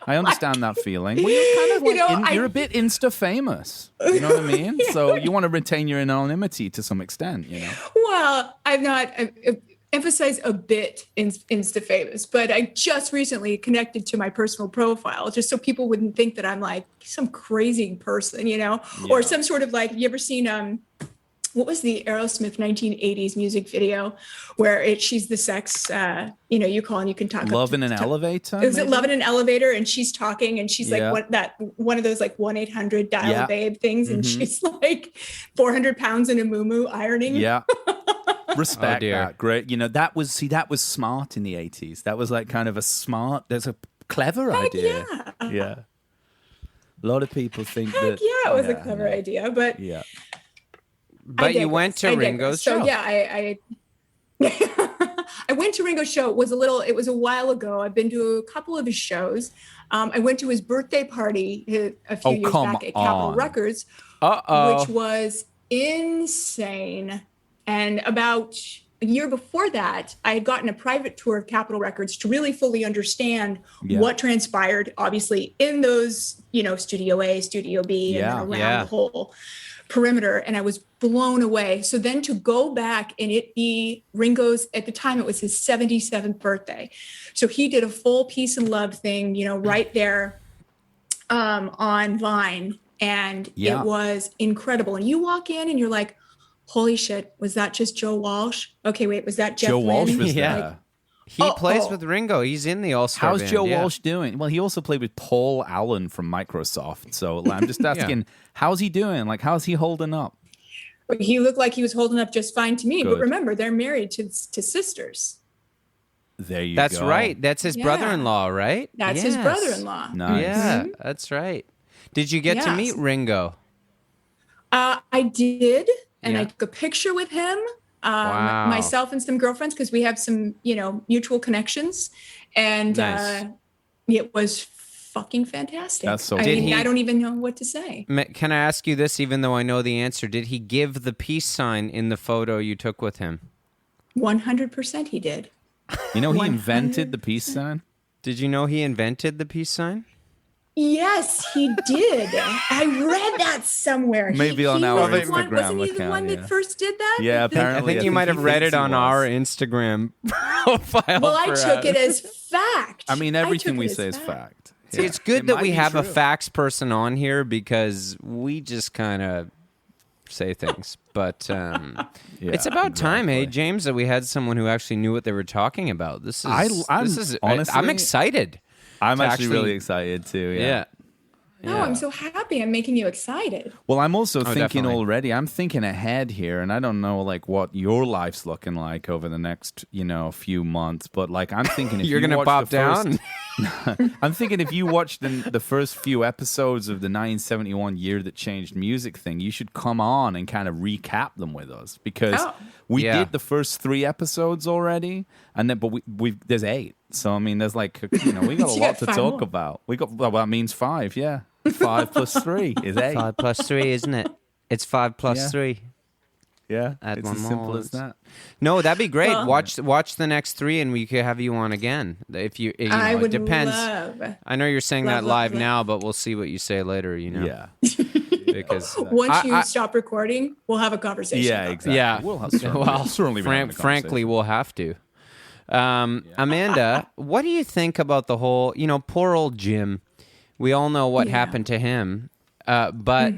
I understand that feeling. Well, you're kind of like, you're a bit Insta famous. You know what I mean? So you want to retain your anonymity to some extent, you know? Well, I emphasize a bit Insta famous, but I just recently connected to my personal profile just so people wouldn't think that I'm like some crazy person, you know, or some sort of like, you ever seen, what was the Aerosmith 1980s music video where she's the sex, you call and you can talk. Love in an elevator? Is it Love in an Elevator? And she's talking and she's like one of those like 1-800 dial a babe things. And she's like 400 pounds in a muumuu ironing. Yeah. Respect dear. that. Great. You know, that was smart in the 80s. That was like kind of there's a clever idea. Yeah. A lot of people think that. Yeah, it was a clever idea, but. Yeah. But you went to Ringo's show. So yeah, I I went to Ringo's show. It was a while ago. I've been to a couple of his shows. I went to his birthday party a few years back at Capitol Records, which was insane. And about a year before that, I had gotten a private tour of Capitol Records to really fully understand what transpired, obviously, in those, Studio A, Studio B, and then around the whole perimeter. And I was blown away. So then to go back and it be Ringo's, at the time, it was his 77th birthday. So he did a full Peace and Love thing, right there on Vine. And it was incredible. And you walk in and you're like, holy shit, was that just Joe Walsh? Okay, wait, was that Jeff Joe Walsh Lynne? was there. Like, he plays with Ringo. He's in the All-Star How's Band. Joe Walsh doing? Well, he also played with Paul Allen from Microsoft. So I'm just asking, how's he doing? Like, how's he holding up? He looked like he was holding up just fine to me. Good. But remember, they're married to sisters. There you That's go. right. That's his brother-in-law, right? That's his brother-in-law. Nice. Yeah, that's right. Did you get to meet Ringo? I did. And I took a picture with him, myself and some girlfriends, because we have some, mutual connections. And it was fucking fantastic. That's so I don't even know what to say. Can I ask you this, even though I know the answer? Did he give the peace sign in the photo you took with him? 100% he did. He invented the peace sign? Did you know he invented the peace sign? Yes, he did. I read that somewhere. Maybe on our Instagram Wasn't he the one account, that first did that? Yeah, apparently. I think you might have read it on our Instagram profile. Well, I took it as fact. I mean, everything we say is fact. See, it's good that we have a facts person on here because we just kind of say things. But it's about time, hey, James, that we had someone who actually knew what they were talking about. Honestly, I'm excited. I'm actually really excited too. Yeah. No, I'm so happy. I'm making you excited. Well, I'm also thinking definitely. already. I'm thinking ahead here, and I don't know what your life's looking like over the next few months. But I'm thinking if you're gonna pop down. I'm thinking if you watched the first few episodes of the 1971 Year That Changed Music thing, you should come on and kind of recap them with us because we did the first 3 episodes already, and then we there's 8. So I mean, there's we got a lot to talk about. We got that means 5, 5 plus 3 is 8. 5 plus 3, isn't it? It's 5 plus 3. Yeah, Add it's one as more. simple as that. No, that'd be great. Well, watch the next 3, and we could have you on again. If you I would it depends. Love. I know you're saying that live love. now, but we'll see what you say later. Yeah. Because once you stop recording, we'll have a conversation. Yeah, exactly. Yeah. We'll certainly have a conversation. frankly, we'll have to. Amanda, what do you think about the whole, poor old Jim? We all know what happened to him. But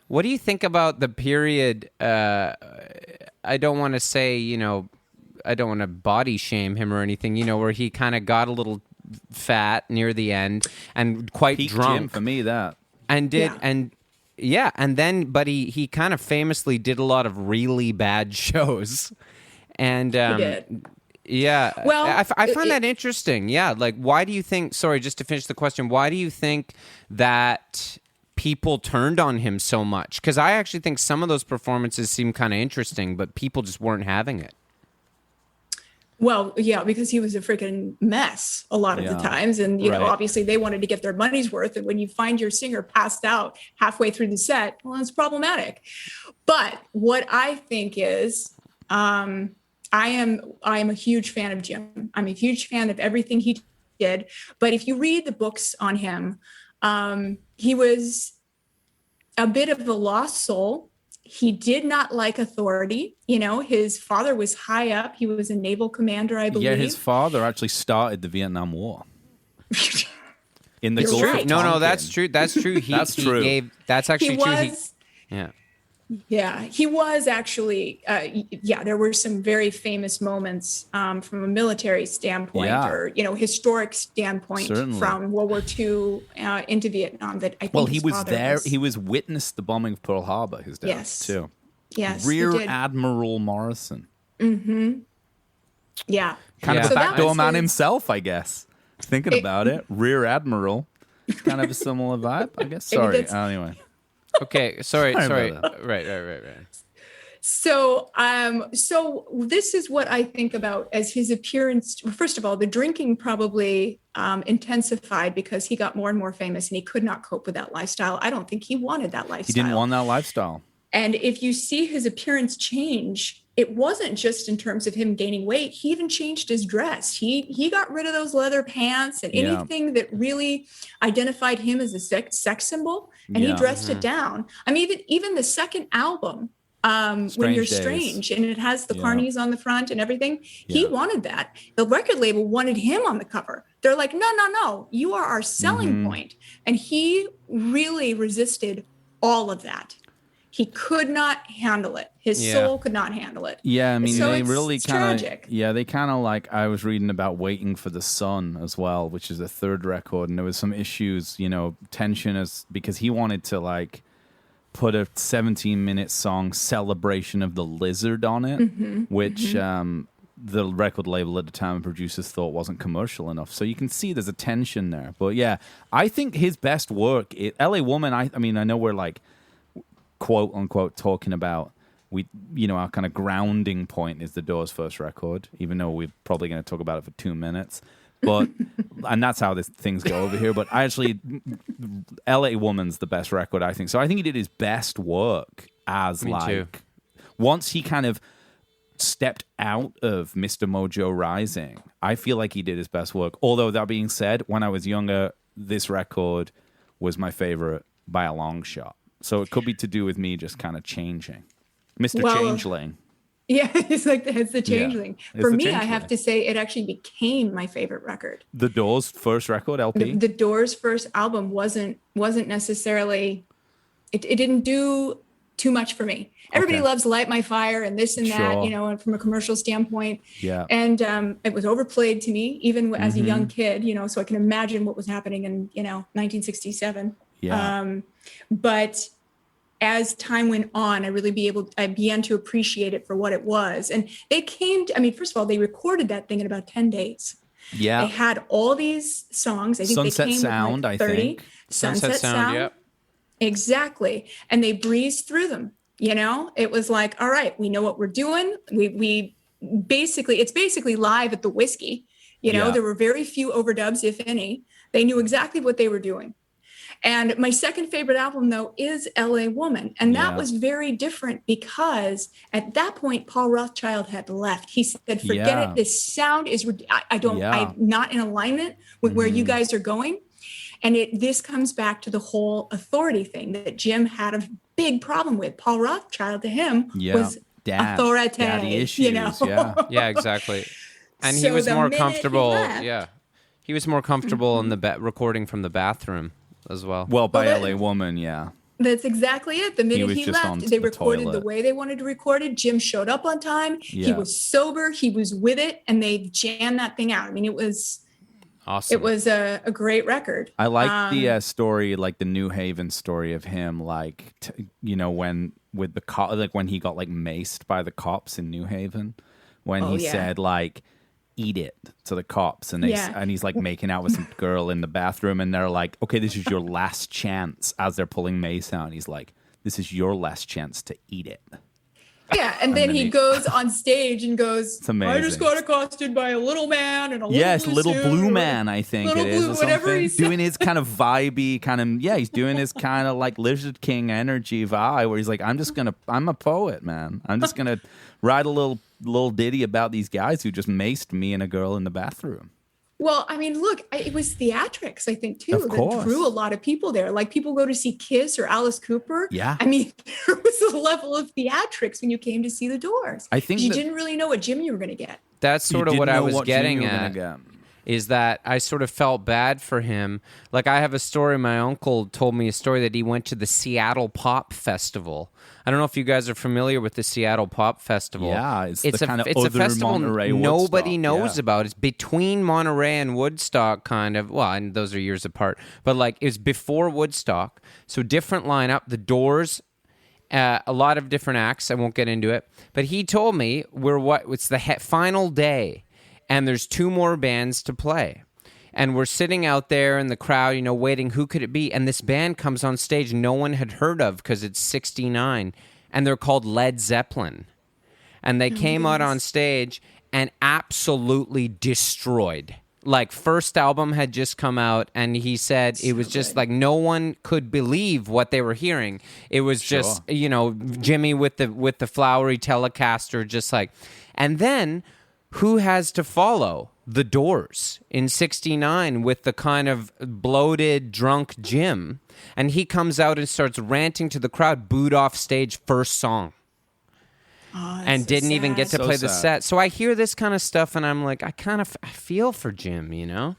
what do you think about the period? I don't want to say, I don't want to body shame him or anything, where he kind of got a little fat near the end and quite Peak drunk. Jim for me, that. And then, but he kind of famously did a lot of really bad shows. And He did. yeah, Well, I find that interesting. Yeah, like, why do you think, sorry, just to finish the question, why do you think that people turned on him so much? Because I actually think some of those performances seem kind of interesting, but people just weren't having it. Well, yeah, because he was a freaking mess a lot of the times. And, obviously they wanted to get their money's worth. And when you find your singer passed out halfway through the set, well, it's problematic. But what I think is, I am a huge fan of Jim. I'm a huge fan of everything he did. But if you read the books on him, he was a bit of a lost soul. He did not like authority. His father was high up. He was a naval commander, I believe. Yeah, his father actually started the Vietnam War. In the You're Gulf right. of No, Tonkin. that's true. That's true. That's true. That's actually true. Yeah. Yeah, he was actually, there were some very famous moments from a military standpoint or, historic standpoint Certainly. from World War II into Vietnam that I think Well, his he was father there. He was witnessed the bombing of Pearl Harbor, his dad, Yes. too. Yes, Rear he did. Admiral Morrison. Yeah. Kind of Yeah. a So that backdoor was man his- himself, I guess. Thinking about it. Rear Admiral. Kind of a similar vibe, I guess. Sorry. that's- Anyway. Okay. Sorry. Sorry about Right. So this is what I think about as his appearance. First of all, the drinking probably intensified because he got more and more famous and he could not cope with that lifestyle. I don't think he wanted that lifestyle. He didn't want that lifestyle. And if you see his appearance change, it wasn't just in terms of him gaining weight. He even changed his dress. He got rid of those leather pants and anything that really identified him as a sex symbol, and he dressed it down. I mean, even the second album, When You're Days. Strange, and it has the carnies on the front and everything. He wanted that. The record label wanted him on the cover. They're like, no, you are our selling point. And he really resisted all of that. He could not handle it. His soul could not handle it. Yeah, I mean, So they it's really kind tragic. of, they kind of like, I was reading about Waiting for the Sun as well, which is a third record, and there was some issues, tension because he wanted to like put a 17-minute song, Celebration of the Lizard, on it, which the record label at the time and producers thought wasn't commercial enough. So you can see there's a tension there. But yeah, I think his best work, LA Woman, I mean, I know we're like, quote unquote, talking about our kind of grounding point is the Doors' first record, even though we're probably going to talk about it for 2 minutes. But and that's how things go over here. But actually, LA Woman's the best record, I think. So I think he did his best work as Me too. once he kind of stepped out of Mr. Mojo Rising, I feel like he did his best work. Although that being said, when I was younger, this record was my favorite by a long shot. So it could be to do with me just kind of changing. Mr. Changeling. Yeah, it's like it's the Changeling. For the me, I Changeling. have to say it actually became my favorite record. The Doors' first record, LP? The Doors' first album wasn't necessarily, it didn't do too much for me. Everybody loves Light My Fire and this and that, Sure. and from a commercial standpoint. Yeah. And it was overplayed to me, even as a young kid, so I can imagine what was happening in, 1967. Yeah. But as time went on, I began to appreciate it for what it was. And they first of all, they recorded that thing in about 10 days. Yeah. They had all these songs. I think Sunset they came Sound, with like 30. I think. Sunset Sound. Yep. Exactly. And they breezed through them. It was like, all right, we know what we're doing. It's basically live at the Whiskey. There were very few overdubs, if any. They knew exactly what they were doing. And my second favorite album, though, is LA Woman. And that was very different because at that point, Paul Rothchild had left. He said, forget it. This sound is, I'm not in alignment with where you guys are going. And this comes back to the whole authority thing that Jim had a big problem with. Paul Rothchild to him was Dad. authority. Daddy issues, yeah. Yeah, exactly. And So he was the more minute he comfortable. left- Yeah, he was more comfortable in the recording from the bathroom as well. Well, by Well, LA Woman, yeah. That's exactly it. The minute was he just on left, they the recorded the toilet. way they wanted to record it. Jim showed up on time. He Yeah. was sober. He was with it, and they jammed that thing out. I mean, it was Awesome. a great record. I like the story, like the New Haven story of him, like when with the like when he got like maced by the cops in New Haven, when he said like "eat it" to the cops, and and he's like making out with some girl in the bathroom, and they're like, "Okay, this is your last chance," as they're pulling mace out, and he's like, "This is your last chance to eat it." Yeah, and then he goes on stage and goes, It's amazing. "I just got accosted by a little man and a little Yes, blue little suit, blue or man, I think little it is. blue, Or whatever something. he said. Doing his kind of vibey, he's doing his kind of like Lizard King energy vibe where he's like, I'm a poet, man. I'm just going to write a little ditty about these guys who just maced me and a girl in the bathroom. Well, I mean, look, it was theatrics, I think, too, Of course. that drew a lot of people there. Like people go to see Kiss or Alice Cooper. Yeah. I mean, there was a level of theatrics when you came to see the Doors. I think you that- didn't really know what Jim you were going to get. That's sort of You what didn't I know was what getting Jim you were at. gonna get. Is that I sort of felt bad for him. Like I have a story, my uncle told me a story that he went to the Seattle Pop Festival. I don't know if you guys are familiar with the Seattle Pop Festival. Yeah, it's the kind of it's a other festival Monterey nobody Woodstock, knows yeah. about. It's between Monterey and Woodstock, kind of. Well, and those are years apart. But like it was before Woodstock, so different lineup. The Doors, a lot of different acts. I won't get into it. But he told me it's the final day, and there's 2 more bands to play. And we're sitting out there in the crowd, waiting. Who could it be? And this band comes on stage no one had heard of because it's 69. And they're called Led Zeppelin. And they came out on stage and absolutely destroyed. Like, first album had just come out, and he said it was just like no one could believe what they were hearing. It was just, Jimmy with the flowery Telecaster, just like. And then who has to follow? The Doors in 69 with the kind of bloated, drunk Jim. And he comes out and starts ranting to the crowd, booed off stage first song. And so didn't even get to So play the sad. set. So I hear this kind of stuff and I'm like, I feel for Jim,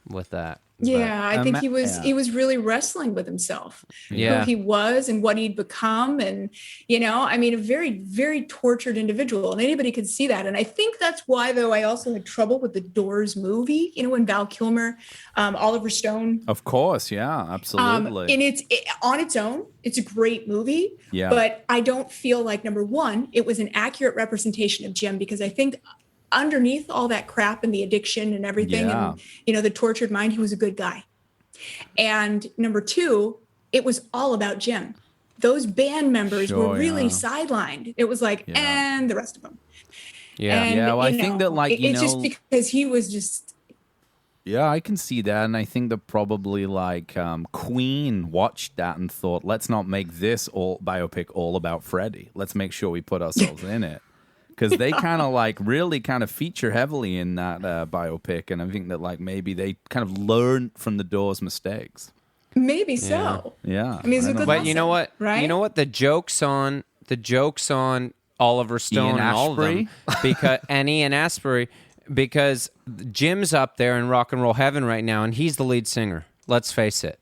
with that. Yeah, I think he was yeah. he was really wrestling with himself, Yeah. who he was and what he'd become, and I mean, a very, very tortured individual, and anybody could see that. And I think that's why, though, I also had trouble with the Doors movie. When Val Kilmer, Oliver Stone, Of course, yeah, absolutely. and on its own, it's a great movie. Yeah. But I don't feel like, number one, it was an accurate representation of Jim, because I think underneath all that crap and the addiction and everything, Yeah. and the tortured mind, he was a good guy. And number two, it was all about Jim. Those band members Sure, were really yeah. sidelined. It was like, Yeah. and the rest of them. Yeah. And, Yeah, well, I think that, like, it's just because he was just, Yeah, I can see that, and I think that probably like Queen watched that and thought, let's not make this biopic all about Freddie. Let's make sure we put ourselves in it, because they kind of like really kind of feature heavily in that biopic, and I think that like maybe they kind of learned from the Doors' mistakes. maybe so. Yeah, I mean, it's a don't good know. But you know what? Right? You know what? The joke's on Oliver Stone Ian and all of them, because and Ian Astbury, because Jim's up there in rock and roll heaven right now, and he's the lead singer. Let's face it,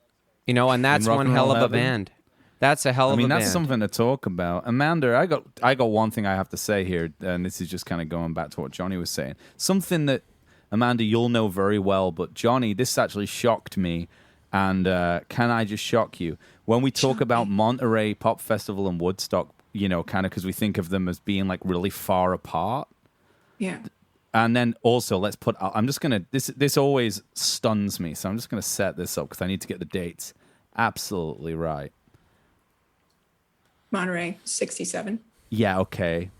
and that's Rock one and hell Roll of a Heaven? band. That's a hell of I mean, a that's band. something to talk about. Amanda, I got one thing I have to say here, and this is just kind of going back to what Johnny was saying. Something that, Amanda, you'll know very well, but Johnny, this actually shocked me, and can I just shock you? When we talk about Monterey Pop Festival and Woodstock, kind of because we think of them as being like really far apart. Yeah. And then also, I'm just going to, this always stuns me, so I'm just going to set this up because I need to get the dates absolutely right. Monterey, 67. Yeah, okay.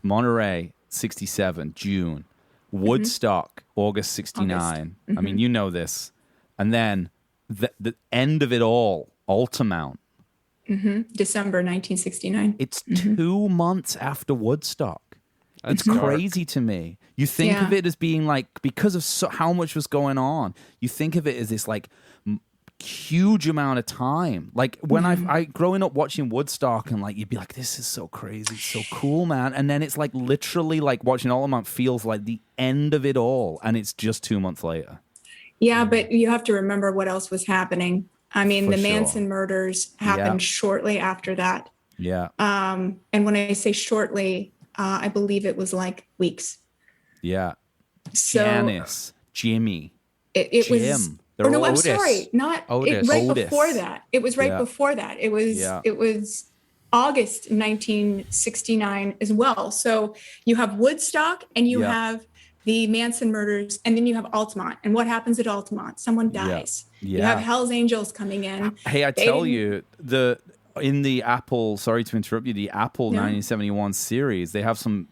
Monterey, 67, June. Woodstock, August 69. I mean, you know this. And then the end of it all, Altamount. December 1969. It's 2 months after Woodstock. It's crazy to me. You think of Yeah. it as being like, because of how much was going on, you think of it as this like huge amount of time. Like when I growing up watching Woodstock, and like you'd be like, this is so crazy, it's so cool, man. And then it's like literally like watching Altamont feels like the end of it all, and it's just 2 months later. Yeah, but you have to remember what else was happening. I mean, the Manson murders happened shortly after that. Yeah. And when I say shortly, I believe it was like weeks. Yeah. So Janice, Jimmy, it Jim. was. Oh no, I'm sorry, not Otis. right Otis. before that. It was right before that. It was August 1969 as well. So you have Woodstock, and you have the Manson murders, and then you have Altamont. And what happens at Altamont? Someone dies. Yeah. You have Hell's Angels coming in. Hey, I tell you, in the Apple, sorry to interrupt you, the Apple 1971 series, they have some,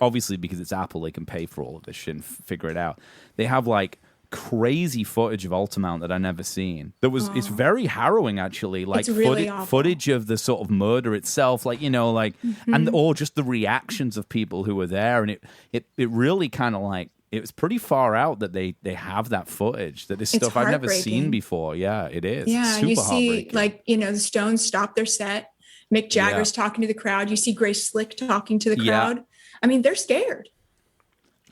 obviously because it's Apple, they can pay for all of this shit and figure it out. They have like crazy footage of Altamont that I never seen. It's very harrowing actually, like really footage of the sort of murder itself, like, you know, like, and or just the reactions of people who were there, and it really kind of like, it was pretty far out that they have that footage, that this stuff I've never seen before. Yeah, it is. Yeah, super you see, heartbreaking. like, you know, the Stones stop their set. Mick Jagger's talking to the crowd. You see Grace Slick talking to the crowd. I mean, they're scared.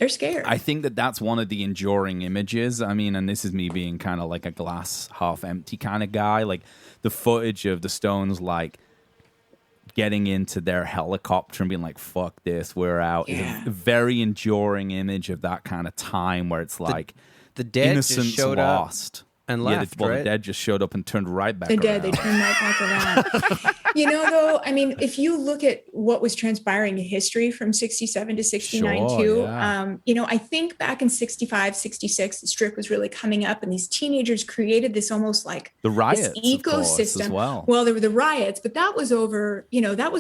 They're scared. I think that's one of the enduring images. I mean, and this is me being kind of like a glass half empty kind of guy. Like the footage of the Stones, like getting into their helicopter and being like, fuck this, we're out. Is a very enduring image of that kind of time where it's like the dead innocence just showed lost. up and left, the dead dead just showed up and turned right back around. They turned right back around. You know, though, I mean, if you look at what was transpiring in history from 67 to 69 too, you know, I think back in 65, 66, the strip was really coming up, and these teenagers created this almost like the riots, this ecosystem as well. Well, there were the riots, but that was over, you know, LA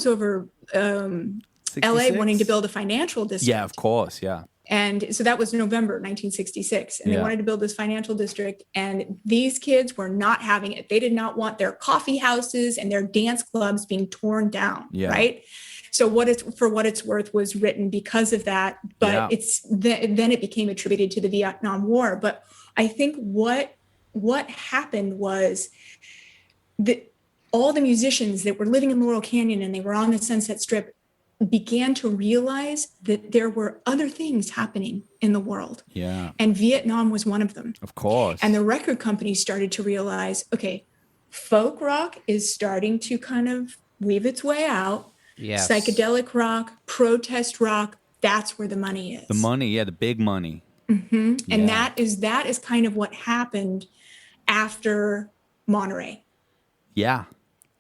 wanting to build a financial district. Yeah, of course. Yeah. And so that was November 1966. And they wanted to build this financial district. And these kids were not having it. They did not want their coffee houses and their dance clubs being torn down. Right. So for what it's worth was written because of that. But then it became attributed to the Vietnam War. But I think what happened was that all the musicians that were living in Laurel Canyon and they were on the Sunset Strip began to realize that there were other things happening in the world. Yeah. And Vietnam was one of them. Of course. And the record companies started to realize, okay, folk rock is starting to kind of weave its way out. Yes. Psychedelic rock, protest rock, that's where the money is. The money, the big money. Mm-hmm. And that is kind of what happened after Monterey. Yeah.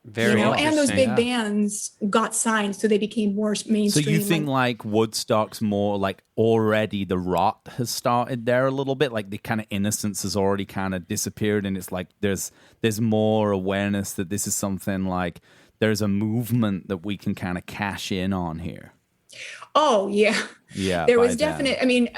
Very and those big bands got signed, so they became more mainstream. So you think like Woodstock's more like already the rot has started there a little bit, like the kind of innocence has already kind of disappeared, and it's like there's more awareness that this is something like there's a movement that we can kind of cash in on here. Oh yeah, yeah. There was definite. I mean.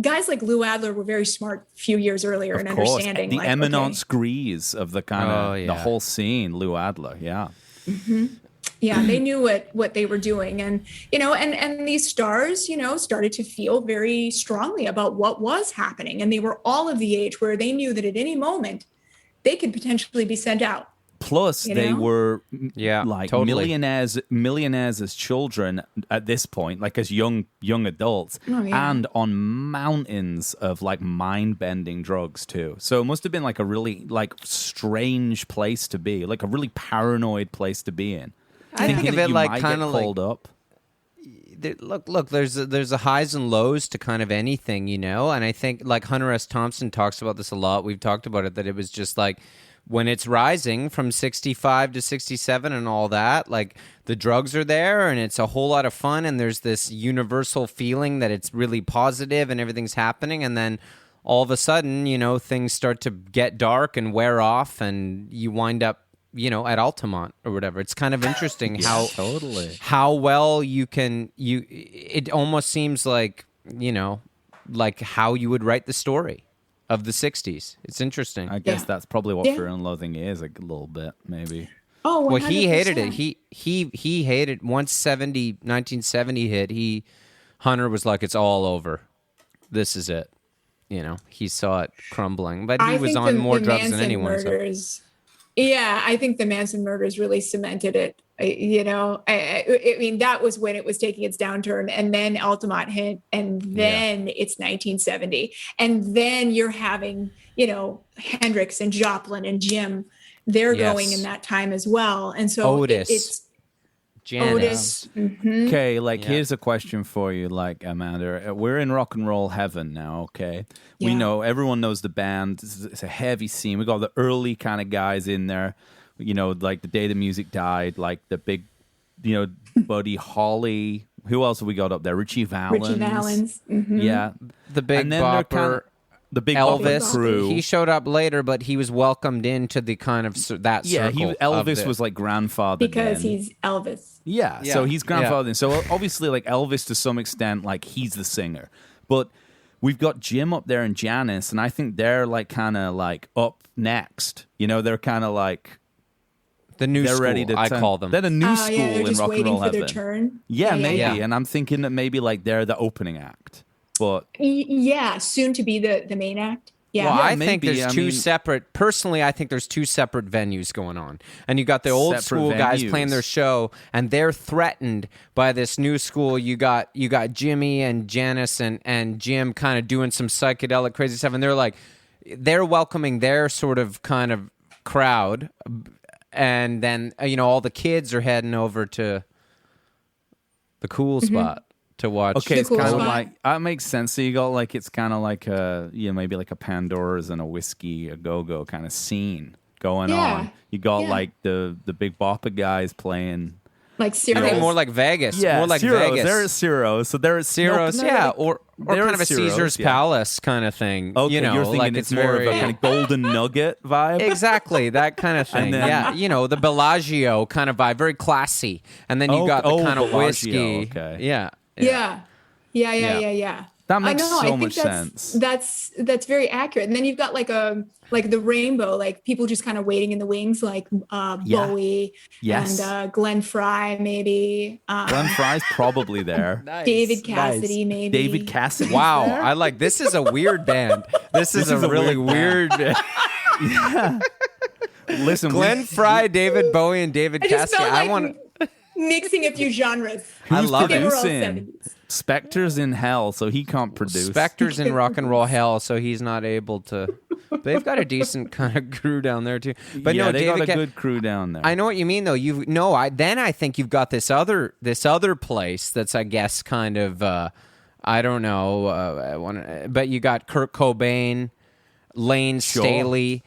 Guys like Lou Adler were very smart a few years earlier in understanding. The eminence grise of the kind of the whole scene, Lou Adler, Mm-hmm. Yeah, they knew what they were doing. And, you know, and these stars, you know, started to feel very strongly about what was happening. And they were all of the age where they knew that at any moment they could potentially be sent out. Plus, they were totally. millionaires as children at this point, like as young adults, and on mountains of like mind-bending drugs too. So it must have been like a really like strange place to be, like a really paranoid place to be in. I think of it like kind of called up. Look. There's a highs and lows to kind of anything, you know. And I think like Hunter S. Thompson talks about this a lot. We've talked about it, that it was just like, when it's rising from 65 to 67 and all that, like the drugs are there and it's a whole lot of fun and there's this universal feeling that it's really positive and everything's happening. And then all of a sudden, you know, things start to get dark and wear off and you wind up, you know, at Altamont or whatever. It's kind of interesting how well you can, it almost seems like, you know, like how you would write the story of the 60s. It's interesting. I guess that's probably what Fear and Loathing is, like a little bit, maybe. Oh, 100%. Well, he hated it. He hated once 1970 hit. Hunter was like, it's all over. This is it. he saw it crumbling, but he I was think on more the drugs than Manson anyone. Murders, yeah, I think the Manson murders really cemented it. I mean, that was when it was taking its downturn, and then Altamont hit, and then it's 1970, and then you're having, Hendrix and Joplin and Jim, they're going in that time as well, and so Otis. It's Janis. Otis. Mm-hmm. Okay, here's a question for you, Amanda. We're in rock and roll heaven now, okay? We know, everyone knows the band. It's a heavy scene. We got the early kind of guys in there, like the day the music died, like the big, Buddy Holly. Who else have we got up there? Richie Valens. Mm-hmm. Yeah. The Big and then Bopper. The Big Elvis Bopper crew. He showed up later, but he was welcomed into the kind of that circle. Elvis was like grandfathered because in. he's Elvis. Yeah, so he's grandfathered in. So obviously, like Elvis to some extent, like he's the singer. But we've got Jim up there and Janis, and I think they're like kind of like up next. They're kind of like the new they're school. ready to I call them. They're the new school they're in just rock and waiting roll for their heaven. turn. Yeah, maybe. Yeah. And I'm thinking that maybe like they're the opening act. But soon to be the main act. Yeah. Well, I maybe. think there's two separate. Personally, I think there's two separate venues going on, and you got the old school guys playing their show, and they're threatened by this new school. You got Jimmy and Janis and Jim kind of doing some psychedelic crazy stuff, and they're welcoming their sort of kind of crowd, and then all the kids are heading over to the cool spot to watch. Okay, it's cool kind of spot. like that makes sense. So you got like it's kind of like maybe like a Pandora's and a whiskey a go kind of scene going on. You got like the Big Bopper guys playing like Ciro's. More like Vegas. Yeah, more like Ciro's. Vegas. They're at Ciro's, so they're at Ciro's, or they're kind of a at Ciro's, Caesar's Palace kind of thing. Okay, you're thinking like it's more of a kind of golden nugget vibe. Exactly, that kind of thing. And then, the Bellagio kind of vibe, very classy. And then you got the kind of Bellagio, whiskey. okay. Yeah. That makes I so think much sense. That's very accurate. And then you've got like the rainbow, like people just kind of waiting in the wings, like Bowie and Glenn Fry, maybe. Glenn Fry's probably there. Nice. David Cassidy, maybe. David Cassidy. Wow, I like this. Is a weird band. This is a really weird. Yeah. Listen, Glenn Fry, David Bowie, and David I just Cassidy. felt like I want. mixing a few genres. I love They it. were all producing? 70s. Spectre's in hell, so he can't produce. Spectre's in rock and roll hell, so he's not able to. They've got a decent kind of crew down there too. But yeah, no, they David got a good crew down there. I know what you mean, though. I think you've got this other place that's, I guess, kind of I don't know. But you got Kurt Cobain, Lane Staley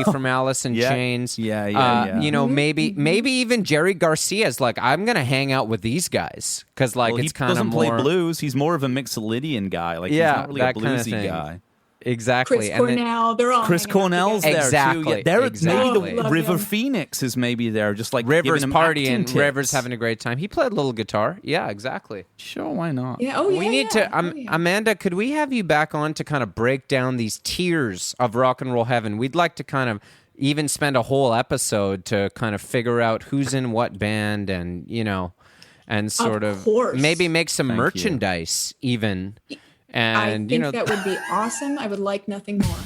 from Alice in Chains. Yeah. Maybe even Jerry Garcia's like, I'm gonna hang out with these guys because it's kind of doesn't more play blues. He's more of a Mixolydian guy. Like he's not really a that kind of bluesy thing. guy. Exactly. Chris Cornell, they're all Chris hanging out Cornell's together. there Exactly, too. Yeah, maybe exactly. the Love River him. Phoenix is maybe there, just like Rivers giving him partying, acting tips. Rivers having a great time. He played a little guitar. Yeah, exactly. Sure, why not? Yeah. Oh, yeah. We need to, Amanda, could we have you back on to kind of break down these tiers of rock and roll heaven? We'd like to kind of even spend a whole episode to kind of figure out who's in what band and, and sort of course. maybe make some Thank you. merchandise even. I And, think that would be awesome. I would like nothing more.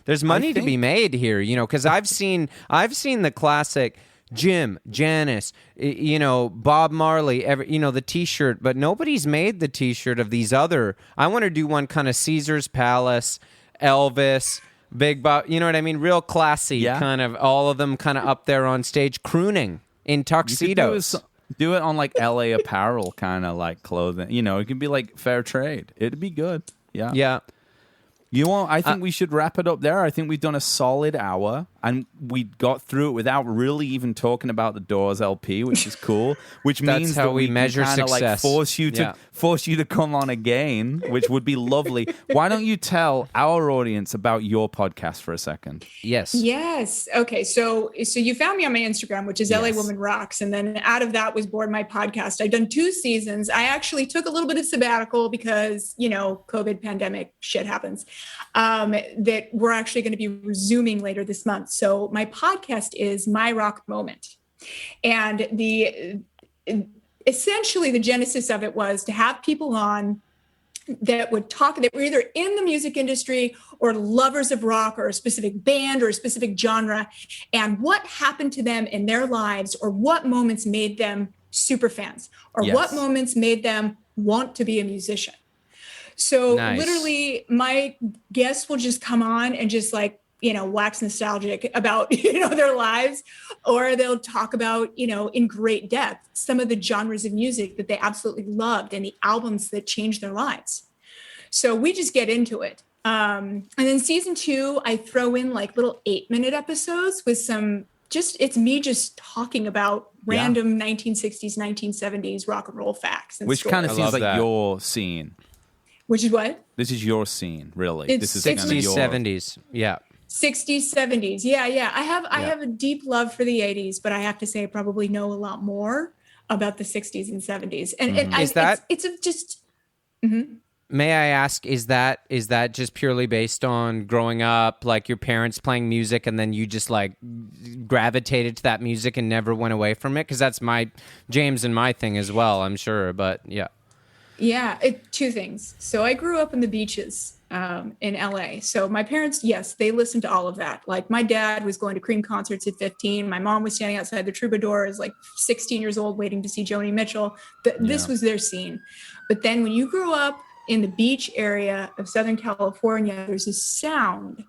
there's money to be made here, because I've seen the classic Jim, Janis, Bob Marley, the T-shirt, but nobody's made the T-shirt of these other. I want to do one kind of Caesar's Palace, Elvis, Big Bob, you know what I mean? Real classy, kind of all of them kind of up there on stage crooning in tuxedos. Do it on like LA apparel kind of like clothing. It can be like fair trade. It'd be good. Yeah. Yeah. I think we should wrap it up there. I think we've done a solid hour, and we got through it without really even talking about the Doors LP, which is cool. Which That's means how that we can measure kinda, success. Like force you to come on again, which would be lovely. Why don't you tell our audience about your podcast for a second? Yes. Yes. Okay. So you found me on my Instagram, which is LA Woman Rocks. And then out of that was born my podcast. I've done 2 seasons. I actually took a little bit of sabbatical because, COVID pandemic shit happens, that we're actually going to be resuming later this month. So my podcast is My Rock Moment. And essentially the genesis of it was to have people on that would talk, that were either in the music industry or lovers of rock or a specific band or a specific genre, and what happened to them in their lives, or what moments made them super fans, or what moments made them want to be a musician. So literally my guests will just come on and just like, wax nostalgic about, their lives, or they'll talk about, in great depth, some of the genres of music that they absolutely loved and the albums that changed their lives. So we just get into it. And then season 2, I throw in like little 8-minute episodes with it's me just talking about random 1960s, 1970s rock and roll facts. And which kind of seems like your scene. Which is what? This is your scene, really. It's this is 60s, 70s. Yeah. 60s, 70s. Yeah. I have a deep love for the 80s, but I have to say I probably know a lot more about the 60s and 70s. And May I ask, is that just purely based on growing up, like your parents playing music, and then you just like gravitated to that music and never went away from it? Because that's James and my thing as well, I'm sure. But yeah. Yeah, two things. So I grew up in the beaches in LA. So my parents, yes, they listened to all of that. Like my dad was going to Cream concerts at 15. My mom was standing outside the Troubadours, like 16 years old, waiting to see Joni Mitchell. This was their scene. But then when you grew up in the beach area of Southern California, there's this sound.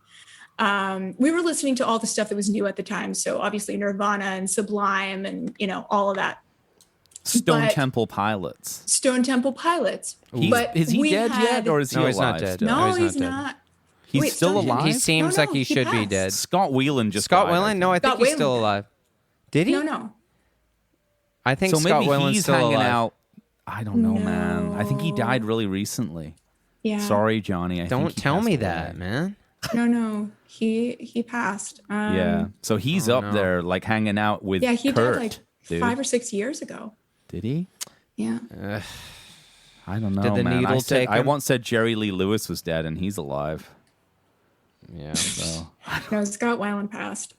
We were listening to all the stuff that was new at the time. So obviously Nirvana and Sublime and, all of that. Stone Temple Pilots. Is he dead yet, or is he alive? He's not dead. No, he's not. He's still alive? He seems like he should be dead. Scott Weiland just Scott died. Weiland? No, I think he's still alive. Did he? No. I think so Scott maybe Weiland's he's still hanging alive. out. I don't know, man. I think he died really recently. Yeah. Sorry, Johnny. Don't tell me that, man. No. He passed. Yeah. So he's up there, like hanging out with Kurt. Yeah, he died like 5 or 6 years ago. Did he? Yeah. I don't know, Did the man. needle take him? I once said Jerry Lee Lewis was dead, and he's alive. Yeah. So No, Scott Weiland passed.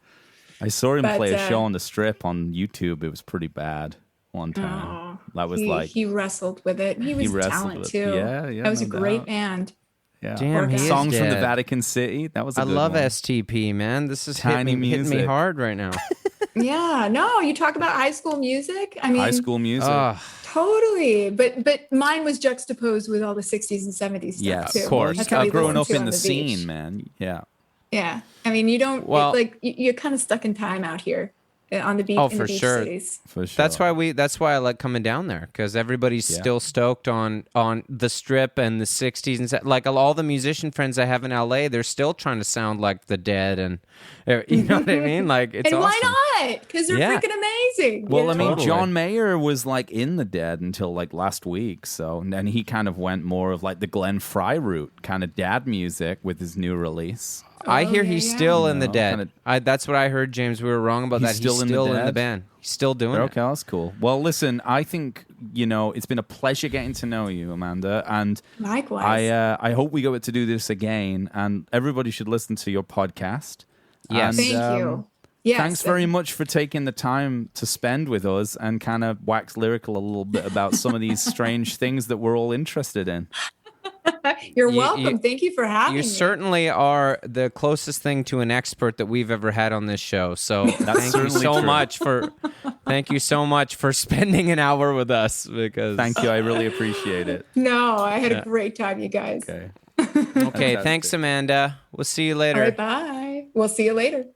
I saw him play a show on the Strip on YouTube. It was pretty bad one time. That was he wrestled with it. He was a talent too. Yeah. That was a great band. Yeah. Damn, he's Songs dead. from the Vatican City. That was a I good love one. STP, man. This is Tiny hitting me music. hard right now. Yeah, no, you talk about High School Music. I mean, High School Music. Totally, but mine was juxtaposed with all the 60s and 70s stuff Yes, too. of course. That's how we Growing listened up in the beach. scene, man. Yeah. Yeah, I mean, you don't you're kind of stuck in time out here on the beach. Oh, in for the beach sure. cities. For sure. That's why I like coming down there, because everybody's still stoked on the Strip and the 60s and like all the musician friends I have in LA, they're still trying to sound like the Dead, and you know what I mean? Like it's and awesome. why not? Because they're freaking amazing. Well, I mean, Totally. John Mayer was like in the Dead until like last week, so and then he kind of went more of like the Glenn Frey route, kind of dad music with his new release. I hear he's still in the No, Dead. kinda- That's what I heard, James. We were wrong about that. He's still in the Dead? band. He's still doing it. Okay, that's cool. Well, listen, I think it's been a pleasure getting to know you, Amanda, and Likewise. I hope we get to do this again, and everybody should listen to your podcast. Yes. And, Thank you. Yes, thanks very much for taking the time to spend with us and kind of wax lyrical a little bit about some of these strange things that we're all interested in. You're welcome. Thank you for having me. You certainly are the closest thing to an expert that we've ever had on this show. So thank you so much for spending an hour with us. Because Thank you. I really appreciate it. No, I had a great time, you guys. Okay. Okay, thanks, Amanda. We'll see you later. All right, bye. We'll see you later.